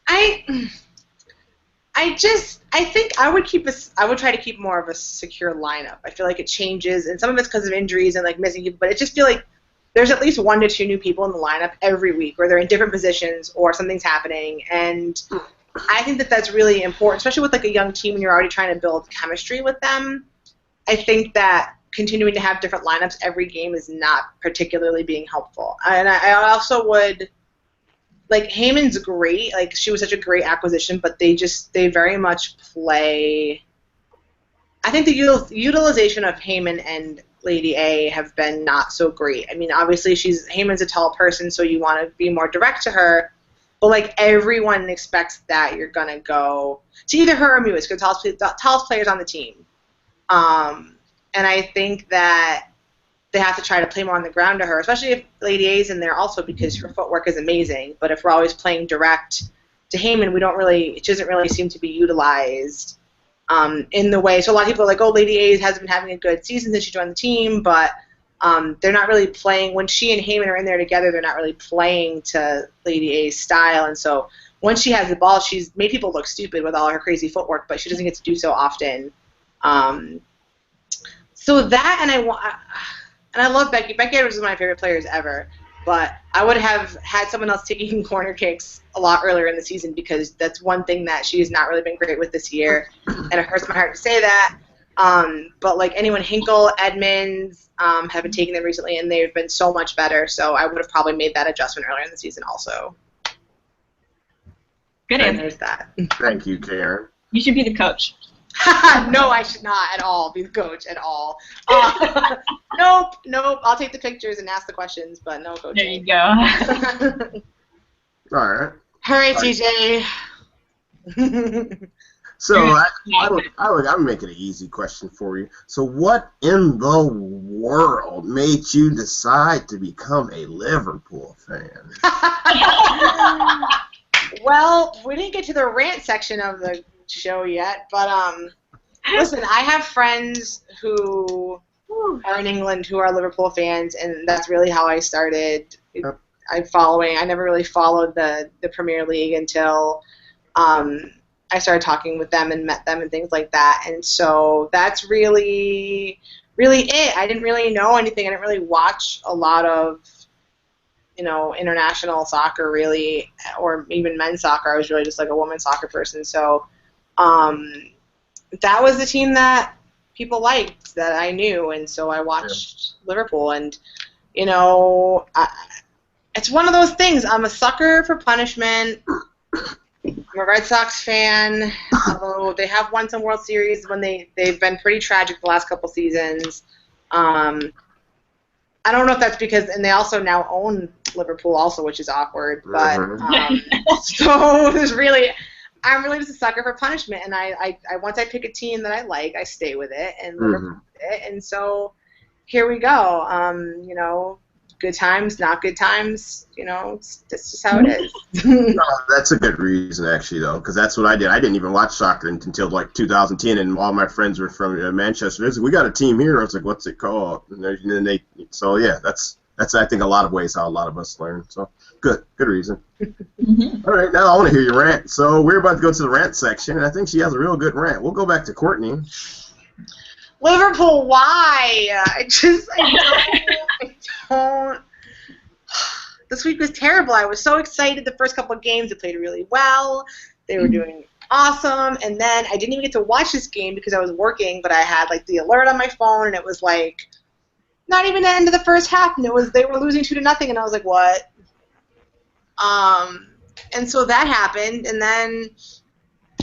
I think I would try to keep more of a secure lineup. I feel like it changes, and some of it's because of injuries and missing people, but I just feel like there's at least 1 to 2 new people in the lineup every week, where they're in different positions or something's happening, and I think that that's really important, especially with a young team and you're already trying to build chemistry with them. I think that continuing to have different lineups every game is not particularly being helpful. And I also would, Heyman's great. She was such a great acquisition, but they very much play. I think the utilization of Heyman and Lady A have been not so great. I mean, obviously Heyman's a tall person, so you want to be more direct to her. But everyone expects that you're gonna go to either her or Mewis, because the tallest players on the team. And I think that they have to try to play more on the ground to her, especially if Lady A's in there also, because her footwork is amazing. But if we're always playing direct to Heyman, it doesn't really seem to be utilized in the way. So a lot of people are like, oh, Lady A hasn't been having a good season since she joined the team, but they're not really playing. When she and Heyman are in there together, they're not really playing to Lady A's style. And so once she has the ball, she's made people look stupid with all her crazy footwork, but she doesn't get to do so often. So that, and I love Becky. Becky Edwards is one of my favorite players ever, but I would have had someone else taking corner kicks a lot earlier in the season, because that's one thing that she has not really been great with this year, and it hurts my heart to say that. But anyone, Hinkle, Edmonds, have been taking them recently, and they've been so much better. So I would have probably made that adjustment earlier in the season also. Good answer. There's that. Thank you, Karen. You should be the coach. No, I should not at all be the coach at all. Nope. I'll take the pictures and ask the questions, but no coaching. There you go. All right. All right, TJ. So I'm making an easy question for you. So what in the world made you decide to become a Liverpool fan? Well, we didn't get to the rant section of the show yet, but listen, I have friends who are in England who are Liverpool fans, and that's really how I started. following. I never really followed the Premier League until I started talking with them and met them and things like that. And so that's really it. I didn't really know anything. I didn't really watch a lot of, international soccer really, or even men's soccer. I was really just like a women's soccer person. So that was the team that people liked that I knew, and so I watched Liverpool. And it's one of those things. I'm a sucker for punishment. I'm a Red Sox fan, although they have won some World Series when they've been pretty tragic the last couple seasons. I don't know if that's because, and they also now own Liverpool also, which is awkward. But so I'm really just a sucker for punishment, and I once I pick a team that I like, I stay with it, and Liverpool did it, and so here we go. Good times, not good times, that's just how it is. No, that's a good reason, actually, though, because that's what I did. I didn't even watch soccer until, 2010, and all my friends were from Manchester. We got a team here. I was like, what's it called? And then that's I think, a lot of ways how a lot of us learn. So, good reason. All right, now I want to hear your rant. So, we're about to go to the rant section, and I think she has a real good rant. We'll go back to Courtney. Liverpool, why? I don't. This week was terrible. I was so excited the first couple of games. They played really well. They were doing awesome. And then I didn't even get to watch this game because I was working, but I had the alert on my phone, and it was not even the end of the first half, and they were losing 2-0, and I was like, what? And so that happened, and then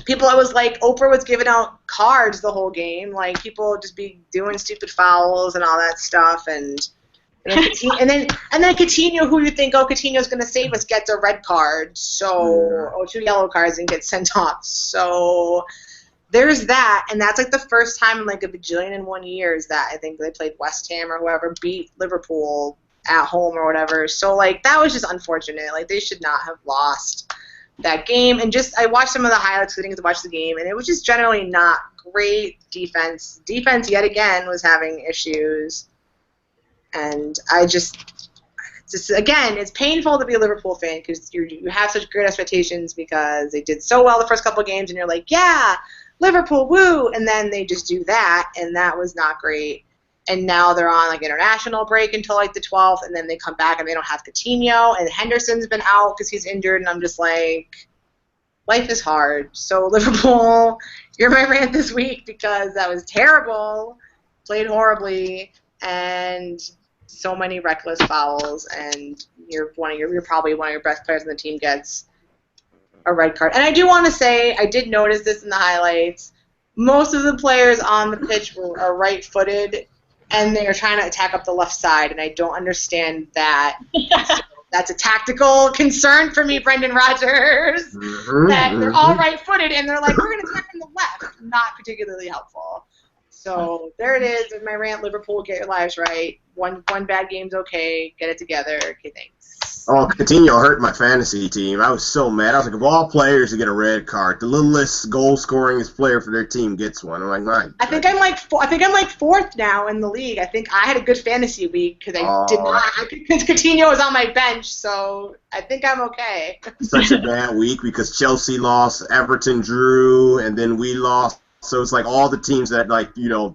it was like Oprah was giving out cards the whole game, people just be doing stupid fouls and all that stuff, and then Coutinho, who you think, Coutinho's going to save us, gets a red card, 2 yellow cards and gets sent off. So there's that, and that's the first time in a bajillion and 1 years that I think they played West Ham or whoever beat Liverpool at home or whatever. So that was just unfortunate. They should not have lost that game. And I watched some of the highlights because I didn't get to watch the game, and it was just generally not great defense. Defense yet again was having issues, and I just again, it's painful to be a Liverpool fan because you have such great expectations because they did so well the first couple of games, and you're like, yeah, Liverpool, woo, and then they just do that, and that was not great. And now they're on international break until the 12th, and then they come back and they don't have Coutinho, and Henderson's been out because he's injured, and I'm just like, life is hard. So Liverpool, you're my rant this week because that was terrible, played horribly, and so many reckless fouls, and you're probably one of your best players on the team gets a red card. And I do want to say, I did notice this in the highlights. Most of the players on the pitch are right-footed, and they are trying to attack up the left side, and I don't understand that. So that's a tactical concern for me, Brendan Rodgers, that they're all right-footed, and they're like, we're going to attack from the left. Not particularly helpful. So there it is. With my rant, Liverpool, get your lives right. One bad game's okay. Get it together. Okay, thanks. Oh, Coutinho hurt my fantasy team. I was so mad. I was like, of all players to get a red card, the littlest goal-scoringest player for their team gets one. I'm like, my. I think I'm fourth now in the league. I think I had a good fantasy week because I did not. Because Coutinho was on my bench, so I think I'm okay. Such a bad week because Chelsea lost, Everton drew, and then we lost. So it's all the teams that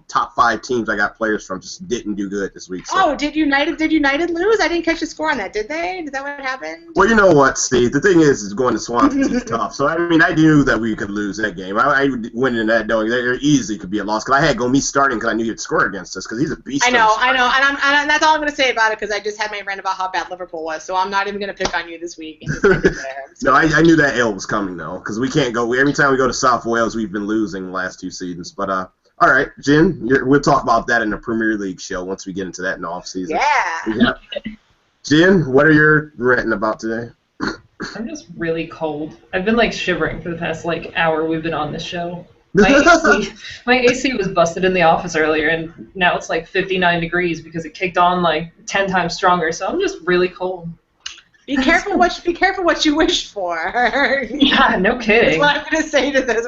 top 5 teams I got players from just didn't do good this week. So. Oh, did United lose? I didn't catch the score on that. Did they? Is that what happened? Well, you know what, Steve? The thing is going to Swansea is tough. So I knew that we could lose that game. I went in that knowing that it easily could be a loss because I had Gomes starting because I knew he'd score against us because he's a beast. I know, and that's all I'm going to say about it because I just had my rant about how bad Liverpool was. So I'm not even going to pick on you this week. No, I knew that L was coming though because we can't go. Every time we go to South Wales, we've been losing the last 2 seasons. But all right, Jen, we'll talk about that in the Premier League show once we get into that in the off season. Yeah. Jen, what are you ranting about today? I'm just really cold. I've been shivering for the past hour we've been on this show. My AC was busted in the office earlier, and now it's 59 degrees because it kicked on 10 times stronger. So I'm just really cold. Be careful what you wish for. Yeah, no kidding. That's what I'm going to say to this.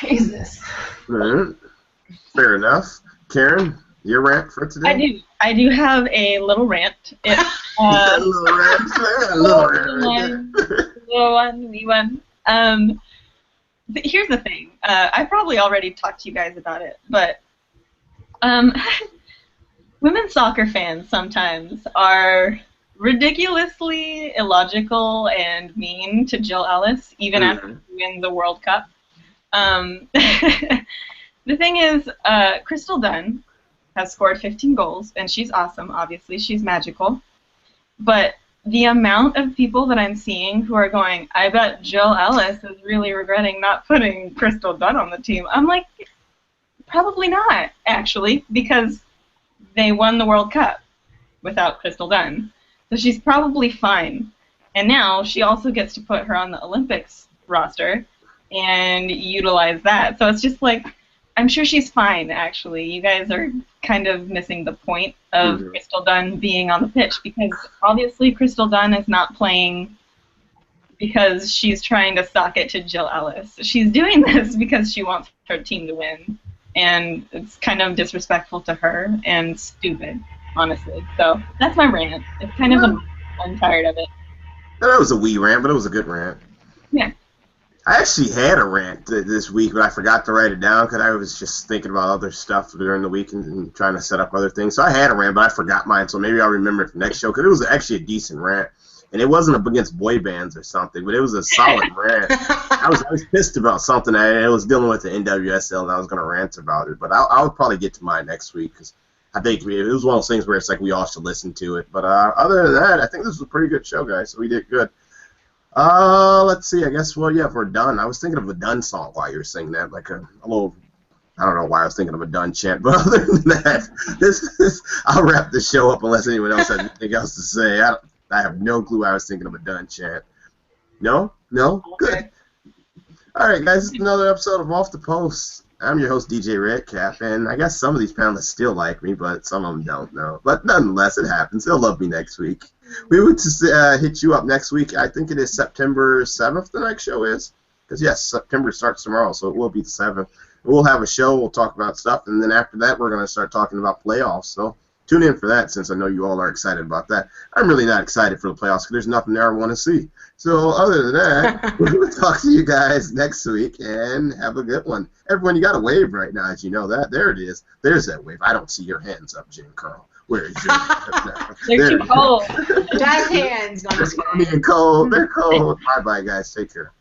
Jesus. All right. Fair enough. Karen, Your rant for today? I do have a little rant. It's, a little rant. wee one. Here's the thing. I probably already talked to you guys about it, but women's soccer fans sometimes are ridiculously illogical and mean to Jill Ellis, even after she wins the World Cup. The thing is, Crystal Dunn has scored 15 goals, and she's awesome, obviously. She's magical. But the amount of people that I'm seeing who are going, I bet Jill Ellis is really regretting not putting Crystal Dunn on the team. I'm like, probably not, actually, because they won the World Cup without Crystal Dunn. So she's probably fine. And now she also gets to put her on the Olympics roster and utilize that. So it's just like, I'm sure she's fine, actually. You guys are kind of missing the point of Crystal Dunn being on the pitch, because obviously Crystal Dunn is not playing because she's trying to sock it to Jill Ellis. She's doing this because she wants her team to win, and it's kind of disrespectful to her and stupid, honestly. So that's my rant. It's kind of I'm tired of it. That was a wee rant, but it was a good rant. Yeah. I actually had a rant this week, but I forgot to write it down because I was just thinking about other stuff during the week and trying to set up other things. So I had a rant, but I forgot mine, so maybe I'll remember it for next show, because it was actually a decent rant. And it wasn't against boy bands or something, but it was a solid rant. I was pissed about something. I was dealing with the NWSL, and I was going to rant about it. But I'll probably get to mine next week, because I think it was one of those things where it's like we all should listen to it. But other than that, I think this was a pretty good show, guys, so we did good. Let's see. I guess, well, yeah, if we're done. I was thinking of a Dunn song while you were singing that, like a little, I don't know why I was thinking of a Dunn chant, but other than that, I'll wrap the show up unless anyone else has anything else to say. I have no clue why I was thinking of a Dunn chant. No? Good. All right, guys, this is another episode of Off the Post. I'm your host, DJ Redcap, and I guess some of these panelists still like me, but some of them don't know. But nonetheless, it happens. They'll love me next week. We would hit you up next week. I think it is September 7th the next show is. Because, yes, September starts tomorrow, so it will be the 7th. We'll have a show. We'll talk about stuff, and then after that, we're going to start talking about playoffs. So tune in for that, since I know you all are excited about that. I'm really not excited for the playoffs because there's nothing there I want to see. So other than that, we'll talk to you guys next week, and have a good one. Everyone, you got a wave right now, as you know that. There it is. There's that wave. I don't see your hands up, Jim Carl. Where is your hands? They're too cold. Jazz hands. No, I'm just kidding. They're cold. They're cold. Bye-bye, guys. Take care.